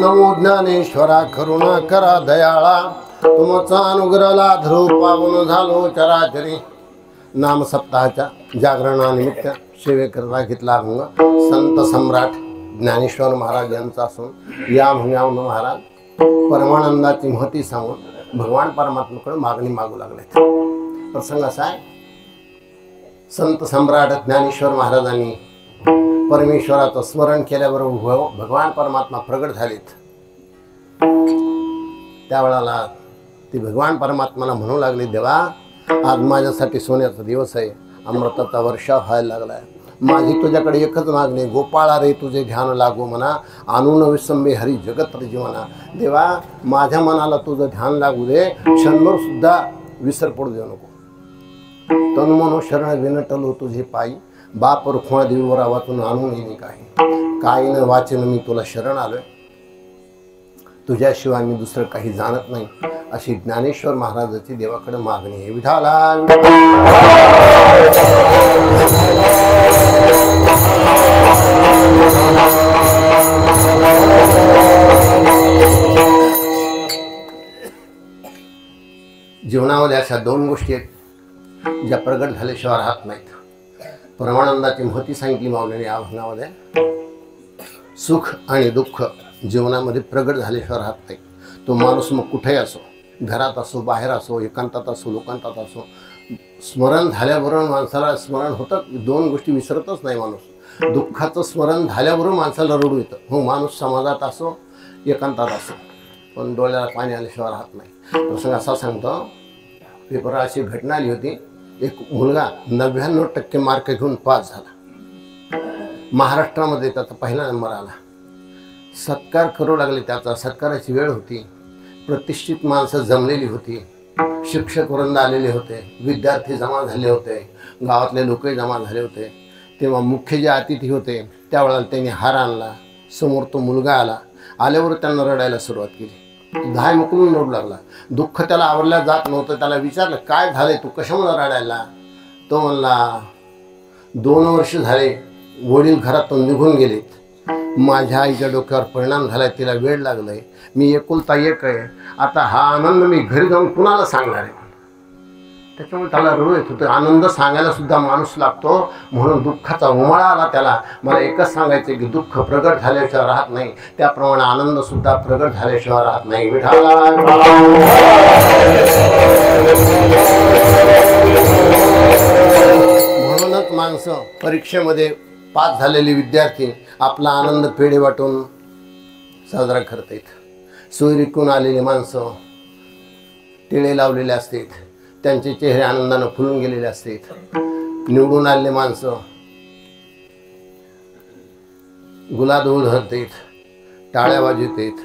नमो ज्ञानेश्वरा करुणा करा दयाळा तुमचा अनुग्रहाला ध्रुव पावन झालो चराचरी। नाम सप्ताहाच्या जागरणानिमित्त सेवेकरता घेतला अंग संत सम्राट ज्ञानेश्वर महाराज यांचा असून या महिन्याहून महाराज परमानंदाची महती सांगून भगवान परमात्म्याकडे मागणी मागू लागले। प्रसंग असा आहे, संत सम्राट ज्ञानेश्वर महाराजांनी परमेश्वराचं स्मरण केल्याबरोबर भगवान परमात्मा प्रगट झालेत। त्यावेळेला ते भगवान परमात्म्याला म्हणू लागले, देवा आज माझ्यासाठी सोन्याचा दिवस आहे, अमृताचा वर्षा व्हायला लागलाय, माझी तुझ्याकडे एकच मागणी, गोपाळा रे तुझे ध्यान लागो म्हणा, आणून विसंबे हरी जगत जीवना। देवा माझ्या मनाला तुझं ध्यान लागू दे, क्षणभर सुद्धा विसर पडू देऊ नको। तन मनो शरण विनटलो तुझे पायी, बाप रुखमा देवरा वाचून आणून येणे काही न वाचन मी तुला शरण आलोय, तुझ्याशिवाय मी दुसरं काही जाणत नाही, अशी ज्ञानेश्वर महाराजाची देवाकडे मागणी आहे। विठाला जीवनामध्ये अशा दोन गोष्टी आहेत ज्या प्रगट झाल्याशिवाय राहत नाहीत। परमानंदाची महती सांगितली माऊलीने या भागामध्ये। सुख आणि दुःख जीवनामध्ये प्रगट झाल्याशिवाय राहत नाही। तो माणूस मग कुठेही असो, घरात असो, बाहेर असो, एकांतात असो, लोकांतात असो, स्मरण झाल्याबरोबर माणसाला स्मरण होतं, दोन गोष्टी विसरतच नाही माणूस। दुःखाचं स्मरण झाल्याबरोबर माणसाला रडू येतं। हो, माणूस समाजात असो, एकांतात असो, पण डोळ्याला पाणी आल्याशिवाय राहत नाही। प्रसंग असा सांगतो, पेपरात अशी घटना आली होती, एक मुलगा 99% मार्क घेऊन पास झाला, महाराष्ट्रामध्ये त्याचा पहिला नंबर आला, सत्कार करू लागले। त्याचा सत्काराची वेळ होती, प्रतिष्ठित माणसं जमलेली होती, शिक्षक वृंद आलेले होते, विद्यार्थी जमा झाले होते, गावातले लोकही जमा झाले होते। तेव्हा मुख्य जे अतिथी होते त्यावेळेला त्यांनी हार आणला, समोर तो मुलगा आला, आल्यावर त्यांना रडायला सुरुवात केली, धाय मुकलून रडू लागला। दुःख त्याला आवरल्या जात नव्हतं। त्याला विचारलं, काय झालंय, तू कशामुळे रडायला? तो म्हणला, 2 वर्ष झाले वडील घरातून निघून गेलेत, माझ्या आईच्या डोक्यावर परिणाम झालाय, तिला वेळ लागलाय, मी एकुलता एक आहे, आता हा आनंद मी घरी जाऊन कुणाला सांगणार आहे? त्याच्यामुळे त्याला रडू येत होतं। आनंद सांगायला सुद्धा माणूस लागतो, म्हणून दुःखाचा उमाळा आला त्याला। मला एकच सांगायचं की दुःख प्रगट झाल्याशिवाय राहत नाही, त्याप्रमाणे आनंद सुद्धा प्रगट झाल्याशिवाय राहत नाही। म्हणूनच माणसं परीक्षेमध्ये पास झालेले विद्यार्थी आपला आनंद पेढे वाटून साजरा करतात। सोयरीकून आलेली माणसं टिळे लावलेले असतात, त्यांचे चेहरे आनंदानं फुलून गेलेले असतात। निवडून आलेले माणसं गुलाब उधळतात, टाळ्या वाजवतात,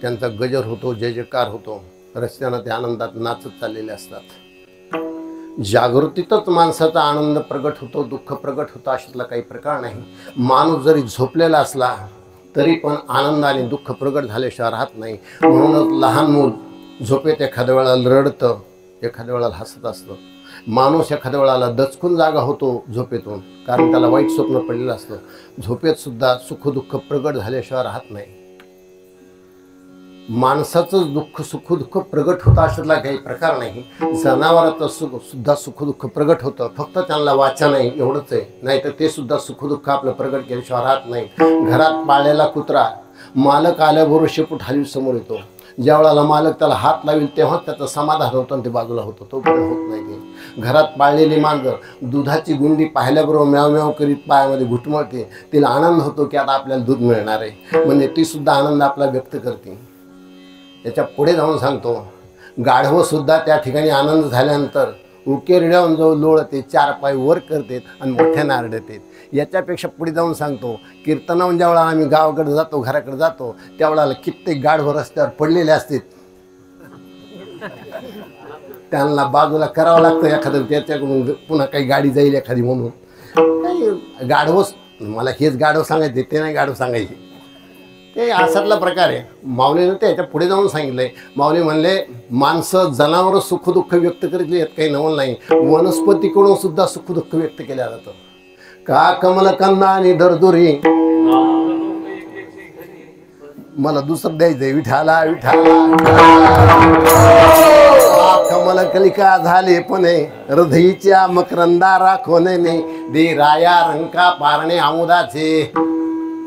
त्यांचा गजर होतो, जय जयकार होतो, रस्त्यानं ते आनंदात नाचत चाललेले असतात। जागृतीतच माणसाचा आनंद प्रगट होतो, दुःख प्रगट होतं अशातला काही प्रकार नाही। माणूस जरी झोपलेला असला तरी पण आनंद आणि दुःख प्रगट झाल्याशिवाय राहत नाही। म्हणूनच लहान मूल झोपेत एखाद्या वेळेला रडतं, एखाद्या वेळेला हसत असतं, माणूस एखाद्या वेळेला दचकून जागा होतो झोपेतून, कारण त्याला वाईट स्वप्न पडलेलं असतं। झोपेत सुद्धा सुख दुःख प्रगट झाल्याशिवाय राहत नाही। माणसाचं दुःख सुख दुःख प्रगट होतं अशातला काही प्रकार नाही। जनावराचं सुद्धा सुख दुःख प्रगट होतं, फक्त त्यांना वाचा नाही एवढंच आहे, नाहीतर ते सुद्धा सुख दुःख आपलं प्रगट केल्याशिवाय राहत नाही। घरात पाळलेला कुत्रा मालक आल्याबरोबर शेपूट हलवी समोर येतो, ज्या वेळेला मालक त्याला हात लावेल तेव्हा त्याचं समाधान होतं आणि ते बाजूला होतं, तोपर्यंत होत नाही ते। घरात पाळलेली मांजर दुधाची गुंडी पाहिल्याबरोबर म्याव म्याव करीत पायामध्ये घुटमळते, तिला आनंद होतो की आता आपल्याला दूध मिळणार आहे, म्हणजे ती सुद्धा आनंद आपला व्यक्त करते। याच्या पुढे जाऊन सांगतो, गाढवं सुद्धा त्या ठिकाणी आनंद झाल्यानंतर उकेरड्याहून जो लोळते, 4 पाय वर करतात आणि मोठ्यानं आरडतात। याच्यापेक्षा पुढे जाऊन सांगतो, कीर्तनाहून ज्यावेळेला आम्ही गावाकडे जातो, घराकडे जातो, त्यावेळेला कित्येक गाढवं रस्त्यावर पडलेले असतात, त्यांना बाजूला करावं लागतं एखादं, त्याच्याकडून पुन्हा काही गाडी जाईल एखादी म्हणून। काही गाढवं, मला हेच गाढवं सांगायचे, ते नाही गाढवं सांगायचे, ते असातला प्रकार आहे। माऊलीनं ते याच्या पुढे जाऊन सांगितलंय। माऊली म्हणले, माणसं जनावरं सुख दुःख व्यक्त करीत यात काही नवल नाही, वनस्पतीकडून सुद्धा सुख दुःख व्यक्त केलं जातं। का कमलकंदा आणि दरदुरी मला दुसरं द्यायचंय विठाला विठाला कमल कलिका झाले पुणे हृदयीच्या मकरंदा राखोने दे राया रंका पारणे आमुदाचे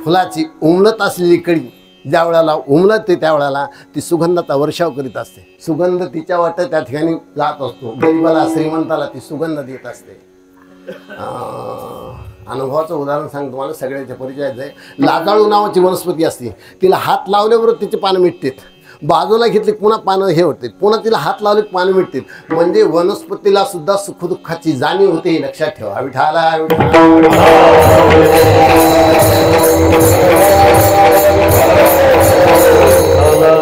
फुलाची उमलत असलेली कडी ज्या वेळेला उमलते त्यावेळेला ती सुगंधाचा वर्षाव करीत असते. सुगंध तिच्या वाटत त्या ठिकाणी जात असतो. गरीबाला श्रीमंताला ती सुगंध देत असते. अनुभवाचं उदाहरण सांगतो तुम्हाला, सगळ्याच्या परिचयाचं आहे. लाजाळू नावाची वनस्पती असते, तिला हात लावल्यावर तिचे पानं मिटतात. बाजूला घेतली पुन्हा पानं हे होते, पुन्हा तिला हात लावले पानं मिटतात. म्हणजे वनस्पतीला सुद्धा सुखदुःखाची जाणीव होते, हे लक्षात ठेवा. विठाला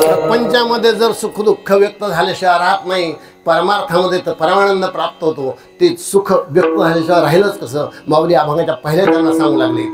प्रपंचामध्ये जर सुखदुःख व्यक्त झाल्याशिवाय राहत नाही, परमार्थामध्ये तर परमानंद प्राप्त होतो. ते सुख व्यक्त झाल्याशिवाय राहिलंच कसं? माऊली अभंगाच्या पहिल्या त्यांना सांगू लागले,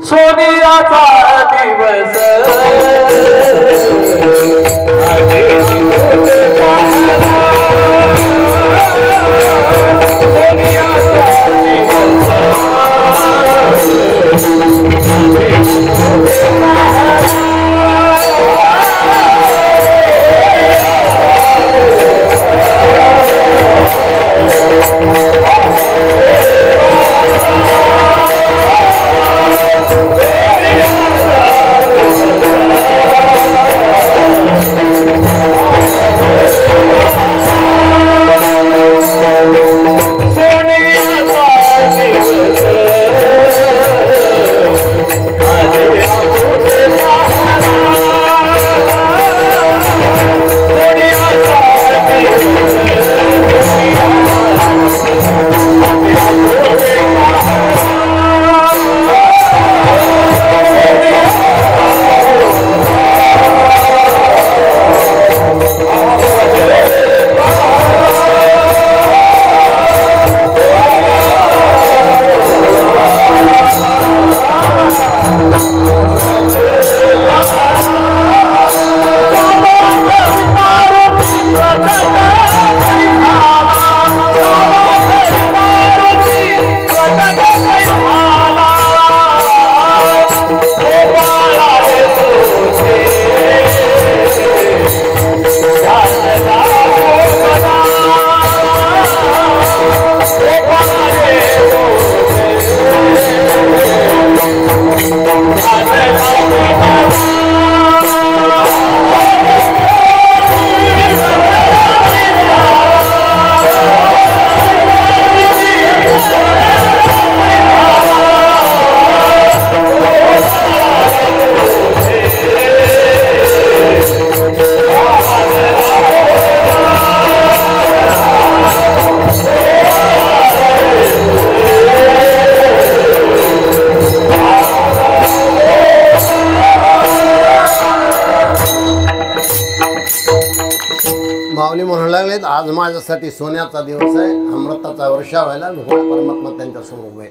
माऊली म्हणू लागलेत, आज माझ्यासाठी सोन्याचा दिवस आहे, अमृताचा वर्षा व्हायला परमात्मा त्यांच्या समोर उभे.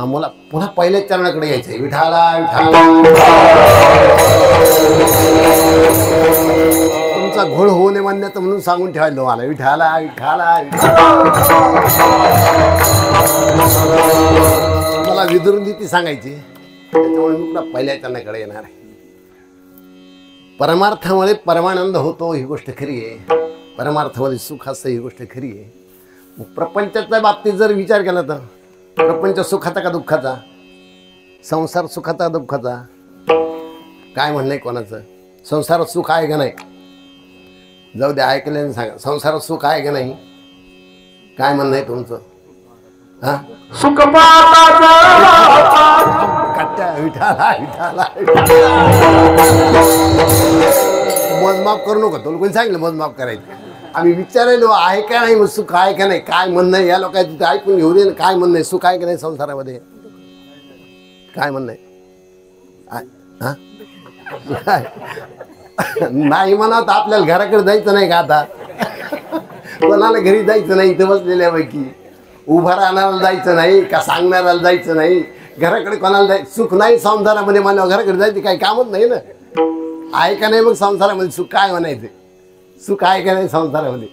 मला पुन्हा पहिल्याच चरणाकडे यायचंय. विठाला विठाला तुमचा घोळ होऊ नये म्हणण्याचं म्हणून सांगून ठेवायला तुम्हाला. विठाला विठाला मला विदुरून ती सांगायची, त्याच्यामुळे मी पुन्हा पहिल्या चरणाकडे येणार आहे. परमार्थामध्ये परमानंद होतो ही गोष्ट खरी आहे. परमार्थामध्ये सुख असतं ही गोष्ट खरी आहे. प्रपंचाच्या बाबतीत जर विचार केला तर प्रपंच सुखाचा का दुःखाचा? संसार सुखाचा दुःखाचा? काय म्हणणं आहे कोणाचं? संसारात सुख आहे का नाही? जाऊ दे, ऐकलं सांगा. संसारात सुख आहे का नाही? काय म्हणणं आहे तुमचं? हा, सुख विठाला विठाला मोजमाप करू नका. तुला कोणी सांगितलं मोजमाप करायचं? आम्ही विचारायलो आहे का नाही, मग सुख आहे का नाही, काय म्हणणं आहे या लोकांचं तिथे ऐकून घेऊ दे. काय म्हणणं आहे, सुख आहे का नाही संसारामध्ये? काय म्हणणं आहे? नाही म्हणत आपल्याला घराकडे जायचं नाही का? आता कोणाला घरी जायचं नाही, इथं बसलेल्यापैकी उभा राहणाऱ्याला जायचं नाही का, सांगणाऱ्याला जायचं नाही, घराकडे कोणाला जायचं? सुख नाही संसारामध्ये मला घराकडे जायचं काही कामच नाही ना. आहे का नाही मग संसारामध्ये सुख? काय म्हणायचं? सुख आहे का नाही संसारामध्ये?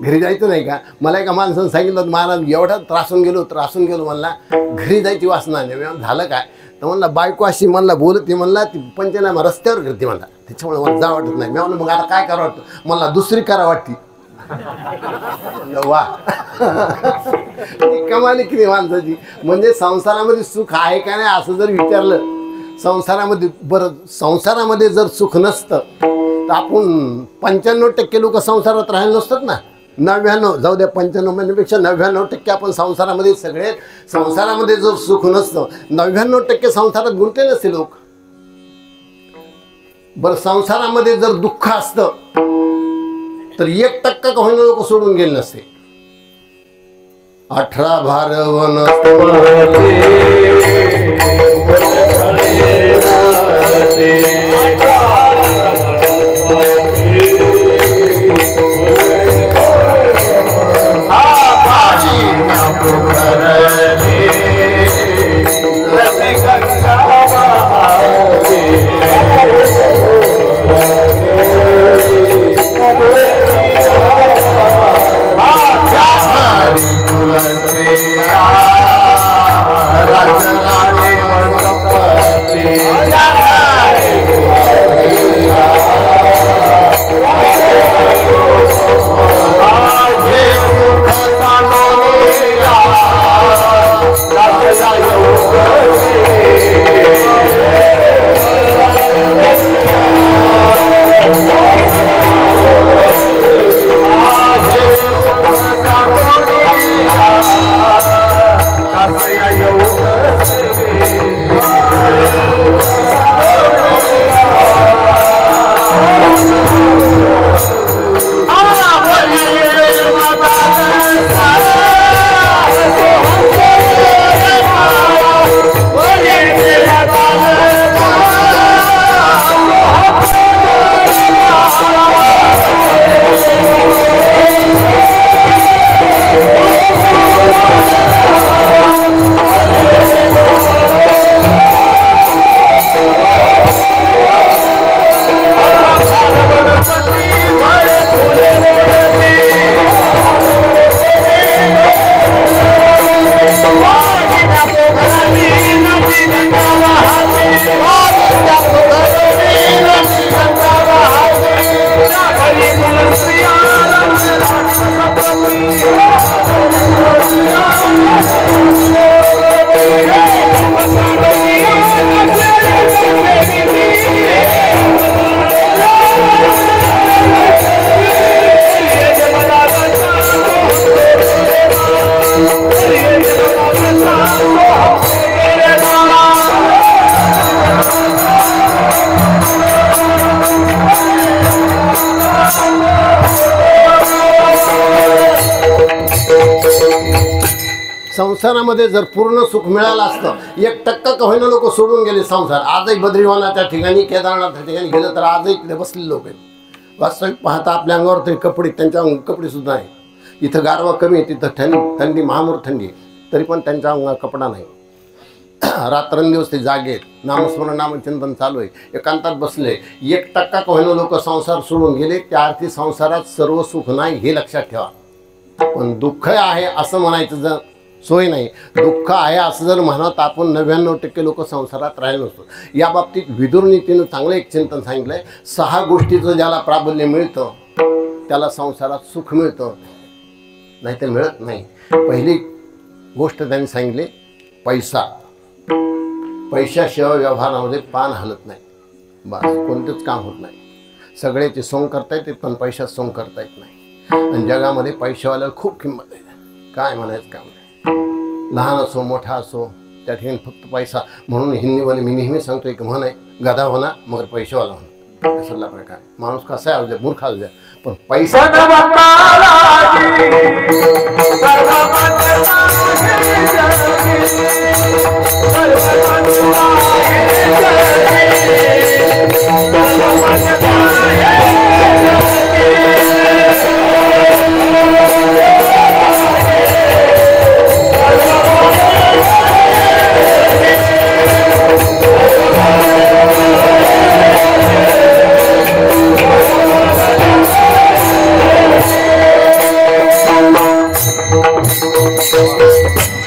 घरी जायचं नाही का? मला एका माणसानं सांगितलं, महाराज एवढा त्रासून गेलो म्हणला, घरी जायची वासना नाही. झालं काय? तर म्हणला बायको अशी म्हणला बोलते, म्हणला ती पंचनामा रस्त्यावर करते म्हणला, त्याच्यामुळे मला जा वाटत नाही. मी म्हणलं मग आता काय करावं वाटतं, मला दुसरी करा वाटती. वा कमाली किती माणसाची. म्हणजे संसारामध्ये सुख आहे का नाही असं जर विचारलं, संसारामध्ये बरं संसारामध्ये जर सुख नसतं तर आपण 95% लोक संसारात राहायला नसतात ना. 99 जाऊ द्या, 95 म्हणण्यापेक्षा 99% आपण संसारामध्ये सगळे. संसारामध्ये जर सुख नसतं 99% संसारात गुंतले नसते लोक. बरं संसारामध्ये जर दुःख असतं तर 1% का होईना लोक सोडून गेले नसते. 18 भारवन संसारामध्ये जर पूर्ण सुख मिळालं असतं 1% का होईना लोक सोडून गेले संसार. आजही बद्रीवानाच्या ठिकाणी केदारनाथच्या ठिकाणी गेलं तर आजही तिथे बसलेले लोक आहेत. वास्तविक पाहता आपल्या अंगावर तरी कपडे, त्यांच्या कपडे सुद्धा आहे. इथं गारवा कमी आहे, तिथं थंडी महामूर थंडी आहे, तरी पण त्यांच्या अंगावर कपडा नाही. रात्रंदिवस ते जागे आहेत, नामस्मरण नामचिंतन चालू आहे, एकांतात बसले. 1% का होईना लोक संसार सोडून गेले. त्या अर्थी संसारात सर्व सुख नाही हे लक्षात ठेवा. पण दुःख आहे असं म्हणायचं जर सोय नाही, दुःख आहे असं जर म्हणत आपण 99% लोक संसारात राहिले नसतो. या बाबतीत विदुर नीतीनं चांगलं एक चिंतन सांगितलं आहे. 6 गोष्टीचं ज्याला प्राबल्य मिळतं त्याला संसारात सुख मिळतं, नाही तर मिळत नाही. पहिली गोष्ट त्यांनी सांगितली पैसा. पैशाशिवाय व्यवहारामध्ये पान हलत नाही. बस कोणतंच काम होत नाही. सगळ्याची सोंग करता येते पण पैशात सोंग करता येत नाही. आणि जगामध्ये पैशावाल्याला खूप किंमत आहे, काय म्हणायचं काम नाही. लहान असो मोठा असो त्या ठिकाणी फक्त पैसा. म्हणून हिंदीमध्ये मी नेहमी सांगतो एक म्हण आहे, गधा होणार मगर पैशावाला होणार. असला प्रकार माणूस कसा आहे द्या, मूर्ख द्या, पण पैसा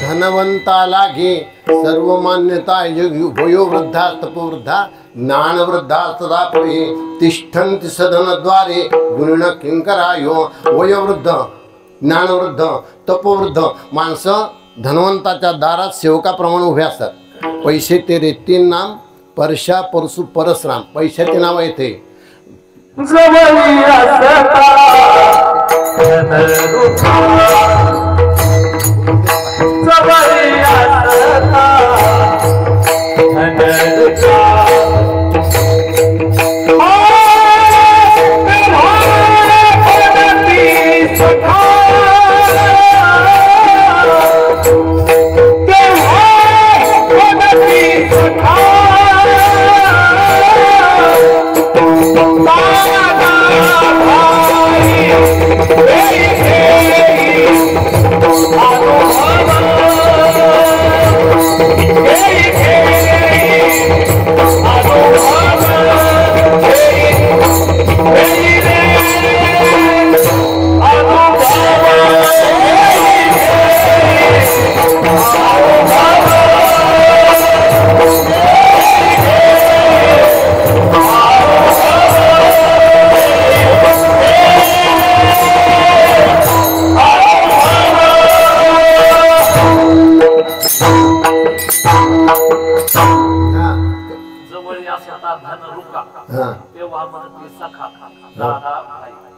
धनवंताला घे सर्व मान्यता वयोवृद्धा तपोवृद्धा ज्ञानवृद्धा सदा पुढे तिष्ठन्ति सदनद्वारे गुणिन किंकरायो. वयोवृद्ध, ज्ञानवृद्ध, तपोवृद्ध माणसं धनवंताच्या दारात सेवकाप्रमाणे उभे असतात. पैसे ते रे तीन नाम परशा परसू परसराम. पैशाचे नाव येते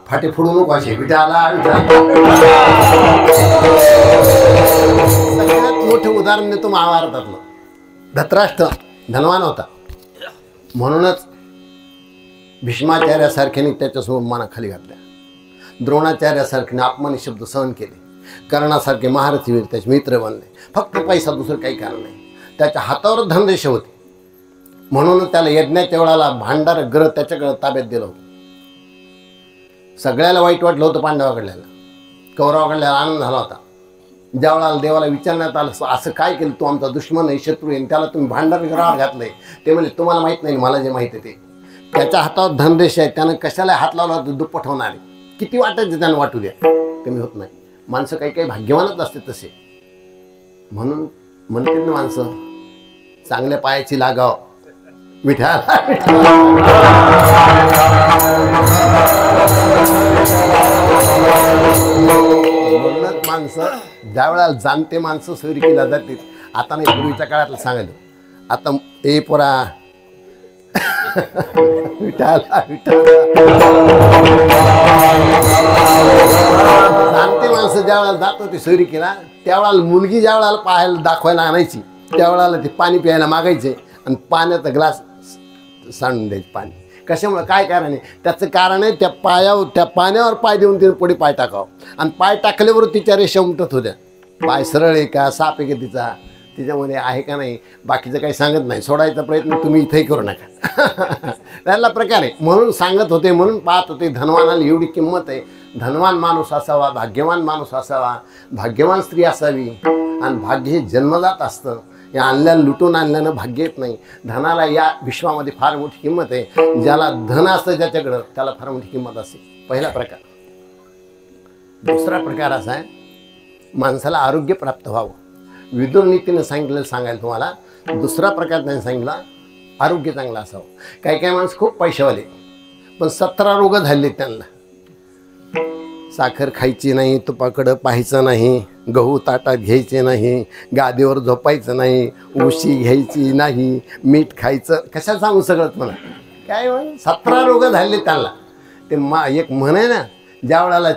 फाटे फोडू नको असे विटाला. सगळ्यात मोठं उदाहरण देतो महाभारतातलं. धृतराष्ट्र धनवान होता म्हणूनच भीष्माचार्यासारख्याने त्याच्यासमोर मानाखाली घातल्या. द्रोणाचार्यासारख्याने अपमानी शब्द सहन केले. कर्णासारखे महारथी वीर त्याचे मित्र बनले. फक्त पैसा, दुसरं काही कारण नाही. त्याच्या हातावर धनदेश होते म्हणून त्याला यज्ञाच्या वेळाला भांडार ग्रह त्याच्याकडे ताब्यात दिलं होतं. सगळ्याला वाईट वाटलं होतं पांडवाकडल्याला. कौरवाकडल्याला आनंद झाला होता. ज्यावेळेला देवाला विचारण्यात आलं असं काय केलं, तू आमचा दुश्मन आहे, शत्रू आहे, त्याला तुम्ही भांडार ग्रहावर घातलंय. ते म्हणजे तुम्हाला माहीत नाही, मला जे माहिती आहे ते. त्याच्या हातावर धनदेश आहे, त्यानं कशाला हात लावला तर दुप्पट होणार आहे. किती वाटायचं त्यानं वाटू द्या, कमी होत नाही. माणसं काही काही भाग्यवानच असते तसे. म्हणून म्हणते ना माणसं चांगल्या पायाची लागाव विठ्ठल. म्हणूनच माणसं ज्या वेळेला जाणते माणसं सोयरिकीला जातील. आता नाही, पूर्वीच्या काळातलं सांगायचं. आता ए पोरा विठ्ठल जाणते माणसं ज्या वेळेला जात होती सोयरिकीला, त्यावेळेला मुलगी ज्या वेळेला पाहायला दाखवायला आणायची त्यावेळेला ते पाणी प्यायला मागायचे आणि पाण्याचा ग्लास सांडून द्यायचे पाणी. कशामुळे, काय कारण आहे त्याचं? कारण आहे त्या पाण्यावर पाय देऊन तिने पुढे पाय टाकावं आणि पाय टाकल्यावर तिच्या रेषा उमटत होत्या. पाय सरळ आहे का, साप आहे का तिचा, तिच्यामध्ये आहे का नाही, बाकीचं काही सांगत नाही. सोडायचा प्रयत्न तुम्ही इथेही करू नका. त्याला प्रकार आहे म्हणून सांगत होते, म्हणून पाहत होते. धनवानाला एवढी किंमत आहे. धनवान माणूस असावा, भाग्यवान माणूस असावा, भाग्यवान स्त्री असावी. आणि भाग्य हे जन्मजात असतं. या आणल्यानं लुटून आणल्यानं भाग्य येत नाही. धनाला या विश्वामध्ये फार मोठी किंमत आहे. ज्याला धन असतं ज्याच्याकडं त्याला फार मोठी किंमत असते. पहिला प्रकार. दुसरा प्रकार असा आहे, माणसाला आरोग्य प्राप्त व्हावं. विदुर नीतीने सांगायला तुम्हाला. दुसरा प्रकार त्यांनी सांगितला, आरोग्य चांगलं असावं. काही काही माणसं खूप पैशावाले पण 17 रोग झाले त्यांना. साखर खायची नाही, तुपाकडं पाहायचं नाही, गहू ताटात घ्यायचे नाही, गादीवर झोपायचं नाही, उशी घ्यायची नाही, मीठ खायचं. कशाला सांगू सगळंच मला काय 17 रोग झाले त्यांना. ते एक म्हण आहे ना, ज्या वेळेला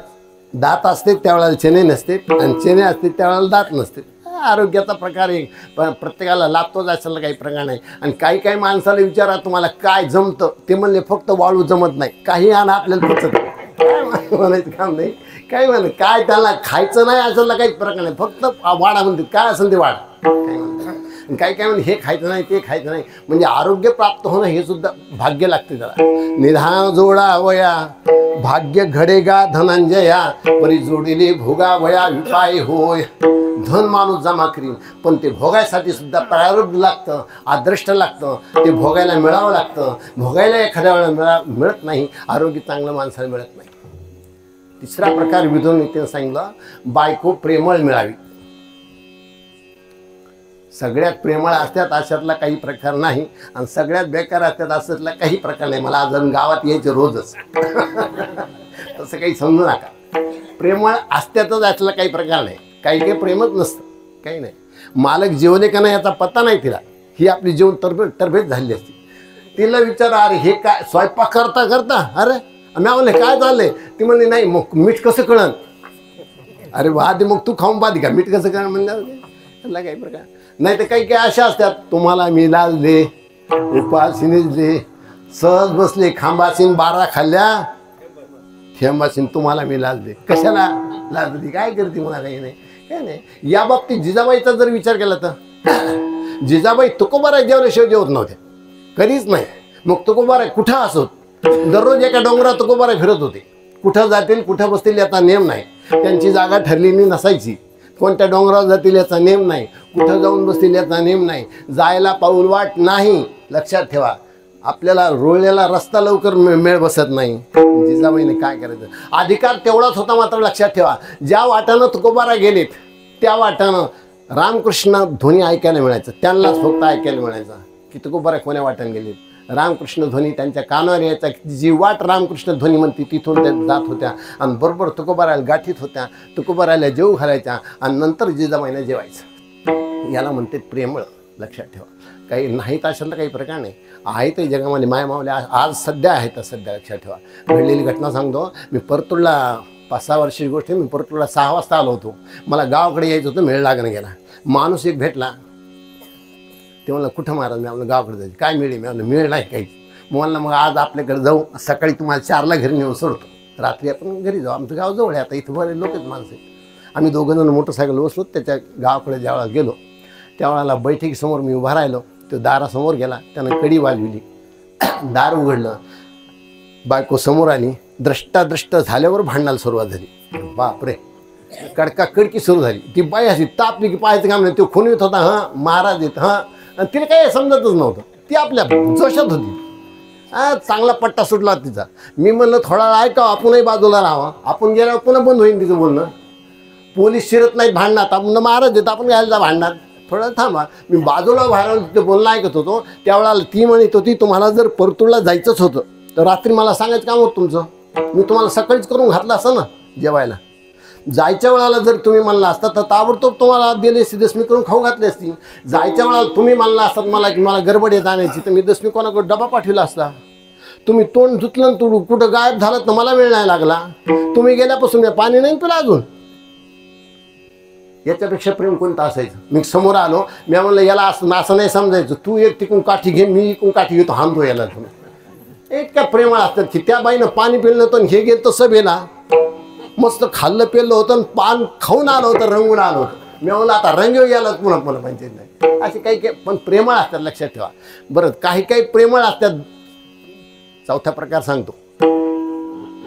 दात असते त्यावेळेला चेने नसते आणि चेने असते त्यावेळेला दात नसते. आरोग्याचा प्रकार एक प्रत्येकाला लाभतोच असायला काही प्रकार नाही. आणि काही काही माणसाला विचारा तुम्हाला काय जमतं, ते म्हणले फक्त वाळू जमत नाही, काही आणा आपल्याला पचत. काय म्हणायचं काम नाही. काय म्हण काय त्याला खायचं नाही असायला काहीच प्रकार नाही, फक्त वाडा म्हणतात. काय असेल ते वाढ काय म्हणतात. काय काय म्हणजे हे खायचं नाही ते खायचं नाही. म्हणजे आरोग्य प्राप्त होणं हे सुद्धा भाग्य लागते त्याला. निधान जोडा वया भाग्य घडेगा धनंजया, परी जोडीले भोगा वया विपाय होय. धन माणूस जमा करीन पण ते भोगायसाठी सुद्धा प्रारब्ध लागतं, अदृष्ट लागतं. ते भोगायला मिळावं लागतं. भोगायला एखाद्या वेळेला मिळत नाही. आरोग्य चांगलं माणसाला मिळत नाही. तिसरा प्रकार विधून नीतीने सांगितलं, बायको प्रेमळ मिळावी. सगळ्यात प्रेमळ असतात अशातला काही प्रकार नाही, आणि सगळ्यात बेकार असतात अशातला काही प्रकार नाही. मला अजून गावात यायचे रोजच. तसं काही समजू नका. प्रेमळ असत्यातच असला काही प्रकार नाही. काही काही प्रेमच नसतं, काही नाही. मालक जेवले का नाही याचा पत्ता नाही तिला. ही आपली जेवण तरबेज झाली असती. तिला विचारा, अरे हे काय स्वयंपाक करता करता, अरे मी म्हणले काय चाललंय? ती म्हणली नाही मग मीठ कसं कळन? अरे वा, ते मग तू खाऊन पाहते का मीठ कसं कळन? म्हणलं त्याला काही प्रकार नाही. तर काही काही अशा असतात, तुम्हाला मी लाजले, उपासीने दिले, सहज बसले, खांबासीन 12 खाल्ल्या, थेंबासीन तुम्हाला मी लाजले. कशाला लाजली? काय करते? मला काही नाही, काय नाही. या बाबतीत जिजाबाईचा जर विचार केला तर जिजाबाई तुकोबाराय जेवल्याशिवाय जेवत नव्हत्या, कधीच नाही. मग तुकोबाराय कुठं असोत, दररोज एका डोंगरात तुकोबाराय फिरत होते. कुठं जातील कुठं बसतील याचा नेम नाही. त्यांची जागा ठरलेली नसायची. कोणत्या डोंगरावर जातील याचा नेम नाही. कुठं जाऊन बसतील याचा नेम नाही. जायला पाऊल वाट नाही. लक्षात ठेवा, आपल्याला रोळलेला रस्ता लवकर मेळ बसत नाही. जिजाबाईने काय करायचं? अधिकार तेवढाच होता, मात्र लक्षात ठेवा, ज्या वाटानं तुकोबाराय गेलेत त्या वाटानं रामकृष्ण ध्वनी ऐकायला मिळायचं. त्यांनाच फक्त ऐकायला मिळायचं की तुकोबाराय कोण्या वाटाने गेलेत. रामकृष्ण ध्वनी त्यांच्या कानावर यायचा. जी वाट रामकृष्ण ध्वनी म्हणते तिथून त्या जात होत्या आणि बरोबर तुकोबारायला गाठीत होत्या. तुकोबारायला जेवू घालायच्या आणि नंतर जिजाबाईनं जेवायचं. याला म्हणते प्रेमळ. लक्षात ठेवा, काही नाहीत अशातला काही प्रकार नाही. आहेत जगामध्ये माया मावल्या आज सध्या आहेत. सध्या लक्षात ठेवा, घडलेली घटना सांगतो. मी परतूरला 5-6 वर्षाची गोष्ट आहे. मी परतूरला 6 वाजता आलो होतो. मला गावाकडे यायचं होतं, मेळ लागणं गेला. माणूस एक भेटला. ते म्हणलं कुठं महाराज? मी आपलं गावाकडे जायचं. काय मिळेल? मी आपलं मिळ नाही काहीच. म्हणलं मग आज आपल्याकडे जाऊ, सकाळी तुम्हाला 4ला घरी नेऊन सोडतो, रात्री आपण घरी जाऊ. आमचं गाव जवळ आहे. आता इथं बरे लोकच माणसं आहेत. आम्ही 2 जण मोटरसायकल बसलो. त्याच्या गावाकडे ज्यावेळेला गेलो त्यावेळेला बैठकीसमोर मी उभा राहिलो. तो दारासमोर गेला, त्यानं कडी वाजविली, दार उघडलं, बायको समोर आली. द्रष्टादृष्ट झाल्यावर भांडणाला सुरुवात झाली. बापरे, कडकी सुरू झाली. ती बाई अशी तापली की पाहायचं काम नाही. तो खून येत होता, हां महाराज येत, हां. आणि तिला काही समजतच नव्हतं. ती आपल्या जोशात होती. चांगला पट्टा सुटला तिचा. मी म्हणलं थोडा वेळ ऐका, आपणही बाजूला राहावा. आपण गेल्यावर पुन्हा बंद होईल तिचं बोलणं. पोलीस शिरत नाहीत भांडणात, आपण महाराज येत, आपण घ्यायला जा भांडणात, थोडं थांबा. मी बाजूला बाहेर तिथे बोलणं ऐकत होतो. त्यावेळेला ती म्हणत होती, तुम्हाला जर परतूरला जायचंच होतं तर रात्री मला सांगायचं काम होतं तुमचं. मी तुम्हाला सकाळीच करून घातलं असं ना जेवायला. जायच्या वेळेला जर तुम्ही म्हणला असता तर ताबडतोब तुम्हाला दिले असती, दशमी करून खाऊ घातली असती. जायच्या वेळेला तुम्ही म्हणला असतात मला की मला गडबड येत आणायची, तर मी दशमी कोणाकडे डबा पाठवला असता. तुम्ही तोंड धुतलं तू कुठं गायब झालं तर मला वेळ नाही लागला. तुम्ही गेल्यापासून मी पाणी नाही पिलं अजून. याच्यापेक्षा प्रेम कोणतं असायचं? मी समोर आलो, मी म्हणलं याला असं नाही समजायचं. तू एक तिकून काठी घे, मी इकून काठी घेतो, हाणतो याला. तुम्ही इतक्या प्रेमळ असतात की त्या बाईनं पाणी पिलं नव्हतं, हे गेलं तसं बेला मस्त खाल्लं पेलं होतं आणि पान खाऊन आलं होतं, रंगून आलं होतं. मी म्हणलं आता रंग यायला पुन्हा पंचायत नाही. असे काही काही पण प्रेमळ असतात, लक्षात ठेवा. बरं, काही काही प्रेमळ असतात. चौथा प्रकार सांगतो.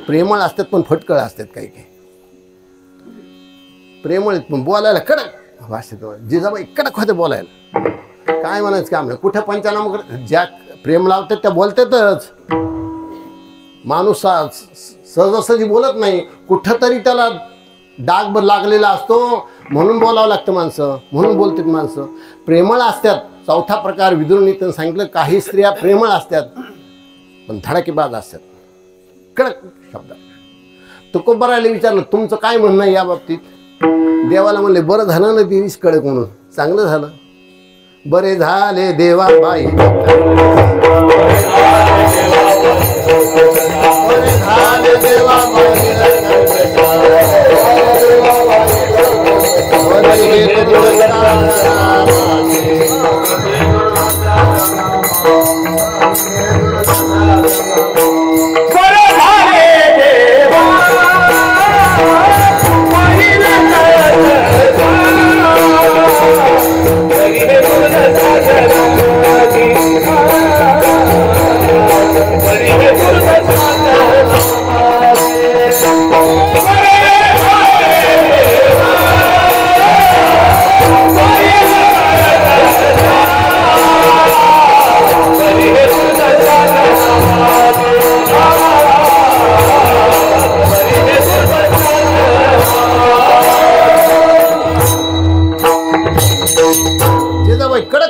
प्रेमळ असतात पण फटकळ असतात. काही काही प्रेमळ पण बोलायला कडक भाषेत. जिजाबाई कडक होते बोलायला. काय म्हणायचं काम नाही. कुठं पंचनामा ज्या प्रेम लावतात त्या बोलतातच. माणूस सहजासहजी बोलत नाही. कुठंतरी त्याला डाग लागलेला असतो म्हणून बोलावं लागतं माणसं, म्हणून बोलतात माणसं. प्रेमळ असतात. चौथा प्रकार विदुरनीतीनं सांगितलं, काही स्त्रिया प्रेमळ असतात पण धडाकेबाज असतात, कडक शब्द. तुकोबारायला विचारलं तुमचं काय म्हणणं आहे या बाबतीत? देवाला म्हणले बरं झालं ना दिरीस कडक म्हणून. चांगलं झालं. बरे झाले देवा बाई, बरे झाले देवा बाई,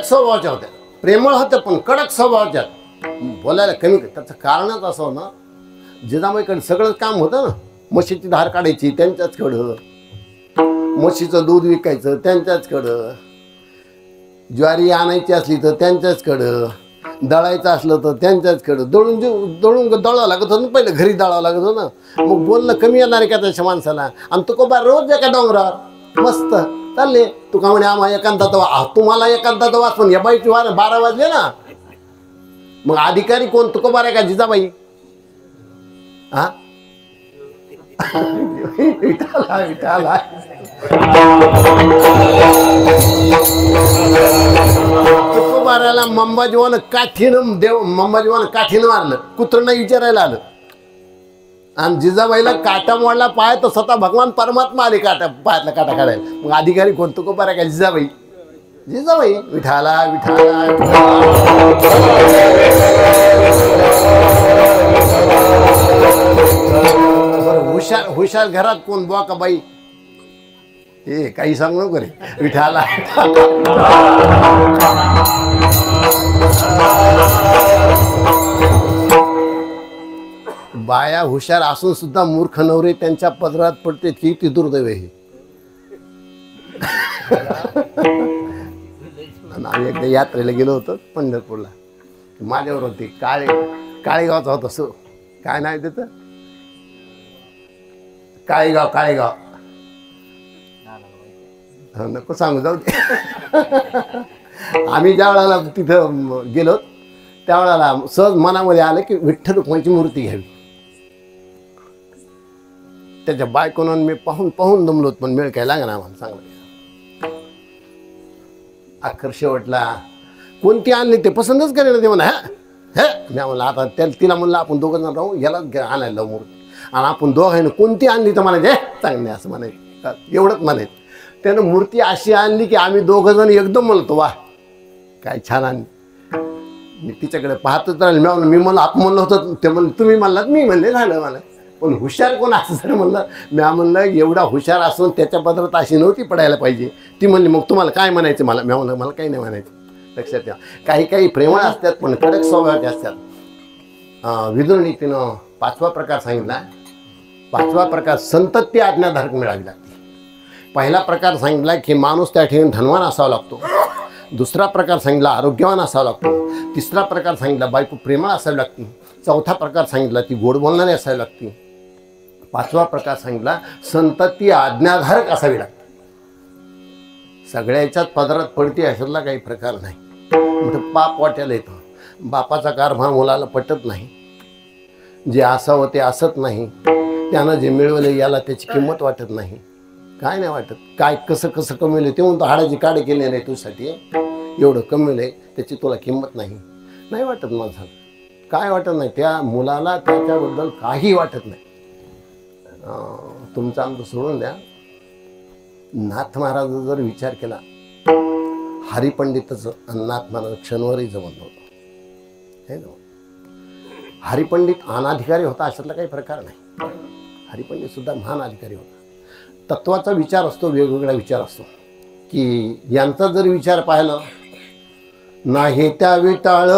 कडक स्वभावाच्या होत्या, प्रेमळ होत्या पण कडक स्वभावाच्या, बोलायला कमी. त्याचं कारणच असं ना, जिजाबाईकडे सगळं काम होतं ना. म्हशीची धार काढायची त्यांच्याचकडं, म्हशीचं दूध विकायचं त्यांच्याचकडं, ज्वारी आणायची असली तर त्यांच्याचकडं, दळायचं असलं तर त्यांच्याचकडं. दळून दळावं लागत होतं ना, पहिलं घरी दळावं लागत होतं ना. मग बोलणं कमी येणार आहे का त्याच्या माणसाला. आणि तो कोबा रोज एका डोंगरावर मस्त चालले. तू का म्हणे आम्हाला एकांतात, तुम्हाला एकांतात वाच, पण या बाईची 12 वाजले ना. मग अधिकारी कोण, तुकोबार आहे का जिजाबाई? हा विठाला विठाला. तुकोबाराला मंबाजीवानं काठीनं मंबाजीवानं काठीनं मारलं, कुत्रनं विचारायला आलं. आणि जिजाबाईला काटा मोडला पाय तर स्वतः भगवान परमात्मा आले काटा, पायातला काटा काढायला. मग अधिकारी कोण, तुकोबार आहे का जिजाबाई? जिजाबाई. विठाला विठाला हुशार हुशार घरात कोण बुवा का बाई? हे काही सांगू नको रे. विठाला बाया हुशार असून सुद्धा मूर्ख नवरे त्यांच्या पदरात पडते, किती दुर्दैव आहे. आम्ही एकदा यात्रेला गेलो होतो पंढरपूरला. माझ्यावर होती काळेगावचा होता. सो काय नाव त्याचं, काळेगाव. नको सांगू, जाऊ दे. आम्ही ज्या वेळेला तिथं गेलो त्यावेळेला सहज मनामध्ये आलं की विठ्ठल रुक्माईची मूर्ती घ्यावी. त्याच्या बायकोनं मी पाहून दमलो, पण मेळ काय लागला आम्हाला चांगला. अखेर शेवटला कोणती आणली ते पसंतच करेल ते म्हणा. हे मी म्हणलं आता तिला म्हणलं आपण दोघं जण राहू, यालाच आणायला मूर्ती. आणि आपण दोघांनी कोणती आणली तर म्हणायचे चांगली असं म्हणायचं, एवढंच म्हणायचं. त्यानं मूर्ती अशी आणली की आम्ही दोघं जण एकदम म्हणतो वा काय छान आणली. मी तिच्याकडे पाहतच राहिलं. मी म्हणलं आपण म्हणलं होतं, ते म्हणलं तुम्ही म्हणलात, मी म्हणले झालं मला. पण हुशार कोण असं जर म्हणलं, मी म्हणलं एवढा हुशार असून त्याच्या पदरात अशी नव्हती पडायला पाहिजे. ती म्हणली मग तुम्हाला काय म्हणायचं मला. मी म्हणलं मला काही नाही म्हणायचं. लक्षात ठेवा, काही प्रेमळ असतात पण कडक स्वभावाचे असतात. विदुरनीतीनं 5वा प्रकार सांगितला. 5वा प्रकार संतती आज्ञाधारक मिळावी लागते. पहिला प्रकार सांगितला की माणूस त्या ठिकाणी धनवान असावा लागतो. दुसरा प्रकार सांगितला आरोग्यवान असावा लागतो. तिसरा प्रकार सांगितला बायको प्रेमळ असावी लागते. चौथा प्रकार सांगितला ती गोड बोलणारी असावी लागते. 5वा प्रकार सांगितला संतती आज्ञाधारक असावी लागते. सगळ्याच्याच पदरात पडते अशातला काही प्रकार नाही. मोठं पाप वाटायला येतं. बापाचा कारभार मुलाला पटत नाही. जे असावं ते असत नाही. त्यानं जे मिळवले याला त्याची किंमत वाटत नाही. काय नाही वाटत. काय कसं कमवले ते म्हणतो हाडाची काढे केले नाही तुझ्यासाठी, एवढं कमवले त्याची तुला किंमत नाही वाटत माणसाला. काय वाटत नाही त्या मुलाला, त्याच्याबद्दल काही वाटत नाही. तुमचं आमचं सोडून द्या. नाथ महाराज जर विचार केला, हरिपंडितच नाथ महाराज क्षणवरही जमत नव्हतं. हे ना, हरिपंडित अनाधिकारी होता अशातला काही प्रकार नाही. हरिपंडित सुद्धा महान अधिकारी होता. तत्वाचा विचार असतो, वेगवेगळा विचार असतो. की यांचा जर विचार पाहिला नाही त्या विटाळ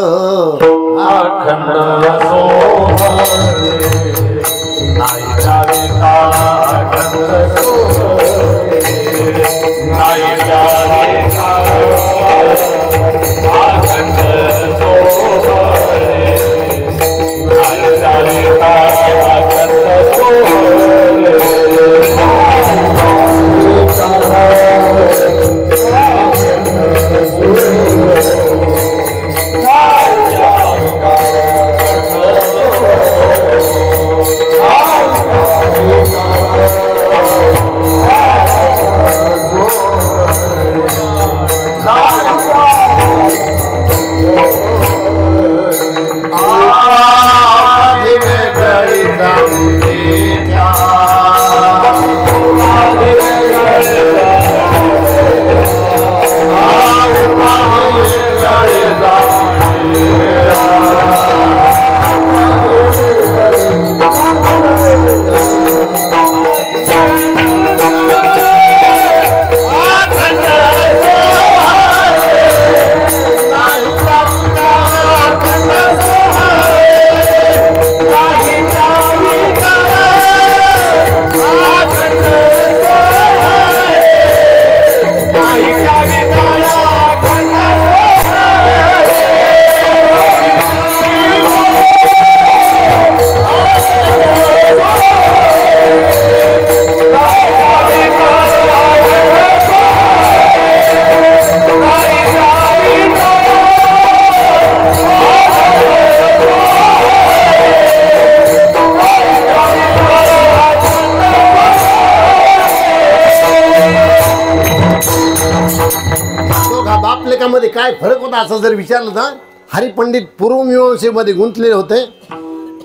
फरक होता असं जर विचारलं तर हरिपंडित पूर्व मीमांसेमध्ये गुंतलेले होते,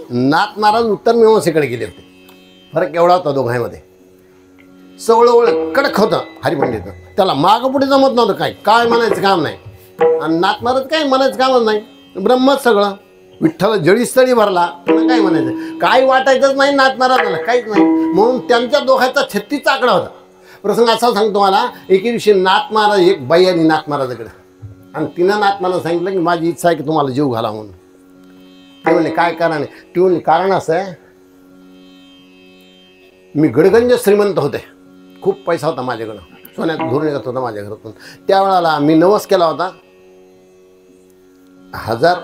नाथ महाराज उत्तर मीमांसेकडे गेले होते. फरक एवढा होता दोघांमध्ये. सवळवळ कडक होतं हरिपंडित, त्याला मागं पुढे जमत नव्हतं, काय म्हणायचं काम नाही. आणि नाथ महाराज काय म्हणायचं कामच नाही, ब्रह्मच सगळं. विठ्ठल जळीस्थळी भरला, काय म्हणायचं, काय वाटायचंच नाही नाथ महाराजाला, काहीच नाही. म्हणून त्यांच्या दोघांचा 36 आकडा होता. प्रसंग असा सांगतो मला, एके दिवशी नाथ महाराज, एक बाई आली नाथ महाराजाकडे आणि तिनं नाथ महाराज सांगितलं की माझी इच्छा आहे की तुम्हाला जीव घाला म्हणून. ते म्हणले काय कारण आहे? ते म्हणले कारण असं आहे, मी गडगंज श्रीमंत होते, खूप पैसा होता माझ्याकडं, सोन्यात धरून येत होता माझ्या घरातून. त्यावेळेला मी नवस केला होता 1000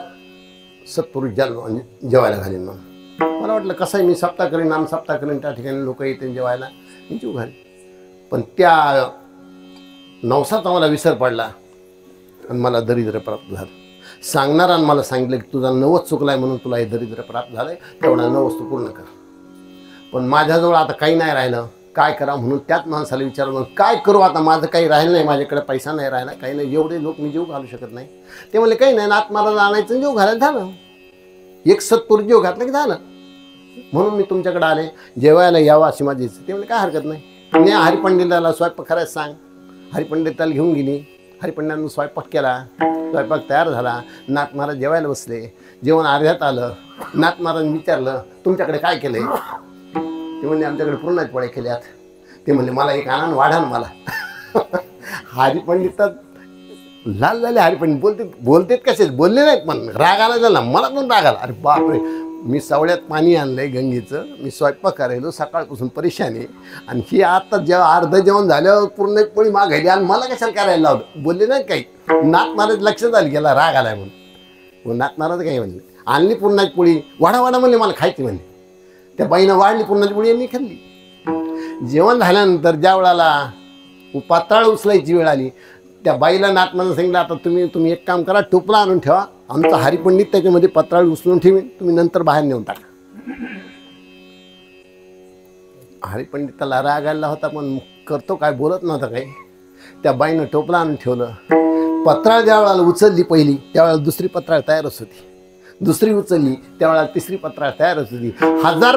सत्पुरुष जेवायला घालीन म्हणून. मला वाटलं कसं आहे, मी सप्ताह करीन, नाम सप्ताह करीन, त्या ठिकाणी लोक येतील जेवायला, मी जीव घालीन. पण त्या नवसाचा मला विसर पडला आणि मला दरिद्र प्राप्त झालं. सांगणारानं मला सांगितलं की तुझा नवस चुकलाय म्हणून तुला हे दरिद्र प्राप्त झालंय, तेवढा नवस तू पूर्ण कर. पण माझ्याजवळ आता काही नाही राहिलं, काय करा म्हणून त्याच माणसाला विचारलं, काय करू आता, माझं काही राहिलं नाही, माझ्याकडे पैसा नाही राहिला, काही नाही, एवढे लोक मी जीव घालू शकत नाही. ते म्हणले काही नाही, नाथ महाराज आणायचं जीव घालायला झालं, एक सत्पुरुष जीव घातलं की झालं. म्हणून मी तुमच्याकडे आले, जेवायला यावं अशी माझी इच्छा. ते म्हणले काय हरकत नाही, मी हरिपंडिताला स्वयंपाक करायचं सांग. हरिपंडिताला घेऊन गेली, हरिपंडितांनी स्वयंपाक केला, स्वयंपाक तयार झाला. नाथ महाराज जेवायला बसले, जेवण अर्ध्यात आलं. नाथ महाराज विचारलं तुमच्याकडे काय केलंय? ते म्हणले आमच्याकडे पुरणाच्या पोळ्या केल्यात. ते म्हणले मला एक आनंद वाढा ना मला. हरिपंडितात लाल झाले. हरिपंडित बोलतेत कसे बोलले नाहीत, पण राग आला झाला, मला पण राग आला. अरे बापरे, मी सवळ्यात पाणी आणलंय गंगेचं, मी स्वयंपाक करायलो, सकाळपासून परेशानी, आणि ही आता जेव्हा अर्ध जेवण झाल्यावर पूर्ण एक पोळी मागायली आणि मला कशाला करायला लावलं? बोलले नाही काही. नाथ महाराज लक्षात आलं गेला राग आलाय म्हणून. नाथ महाराज काही म्हणले, आणली पूर्णाची पोळी, वाडा वाडा म्हणले, मला खायची म्हणले. त्या बाईनं वाढली पूर्णाची पोळी आणि खाल्ली. जेवण झाल्यानंतर ज्या वेळाला पाताळ उचलायची वेळ आली, त्या बाईला नाथ महाराज सांगितलं आता तुम्ही एक काम करा, टोपला आणून ठेवा, आमचा हरिपंडित त्याच्यामध्ये पत्राळी उचलून ठेवीन, तुम्ही नंतर बाहेर नेऊन टाका. हरिपंडिताला राग आला होता, पण करतो काय, बोलत नव्हता काही. त्या बाईनं टोपला आणून ठेवलं. पत्राळ ज्या वेळेला उचलली पहिली, त्यावेळेला दुसरी पत्राळ तयारच होती. दुसरी उचलली त्यावेळेला तिसरी पत्राळ तयारच होती. 1000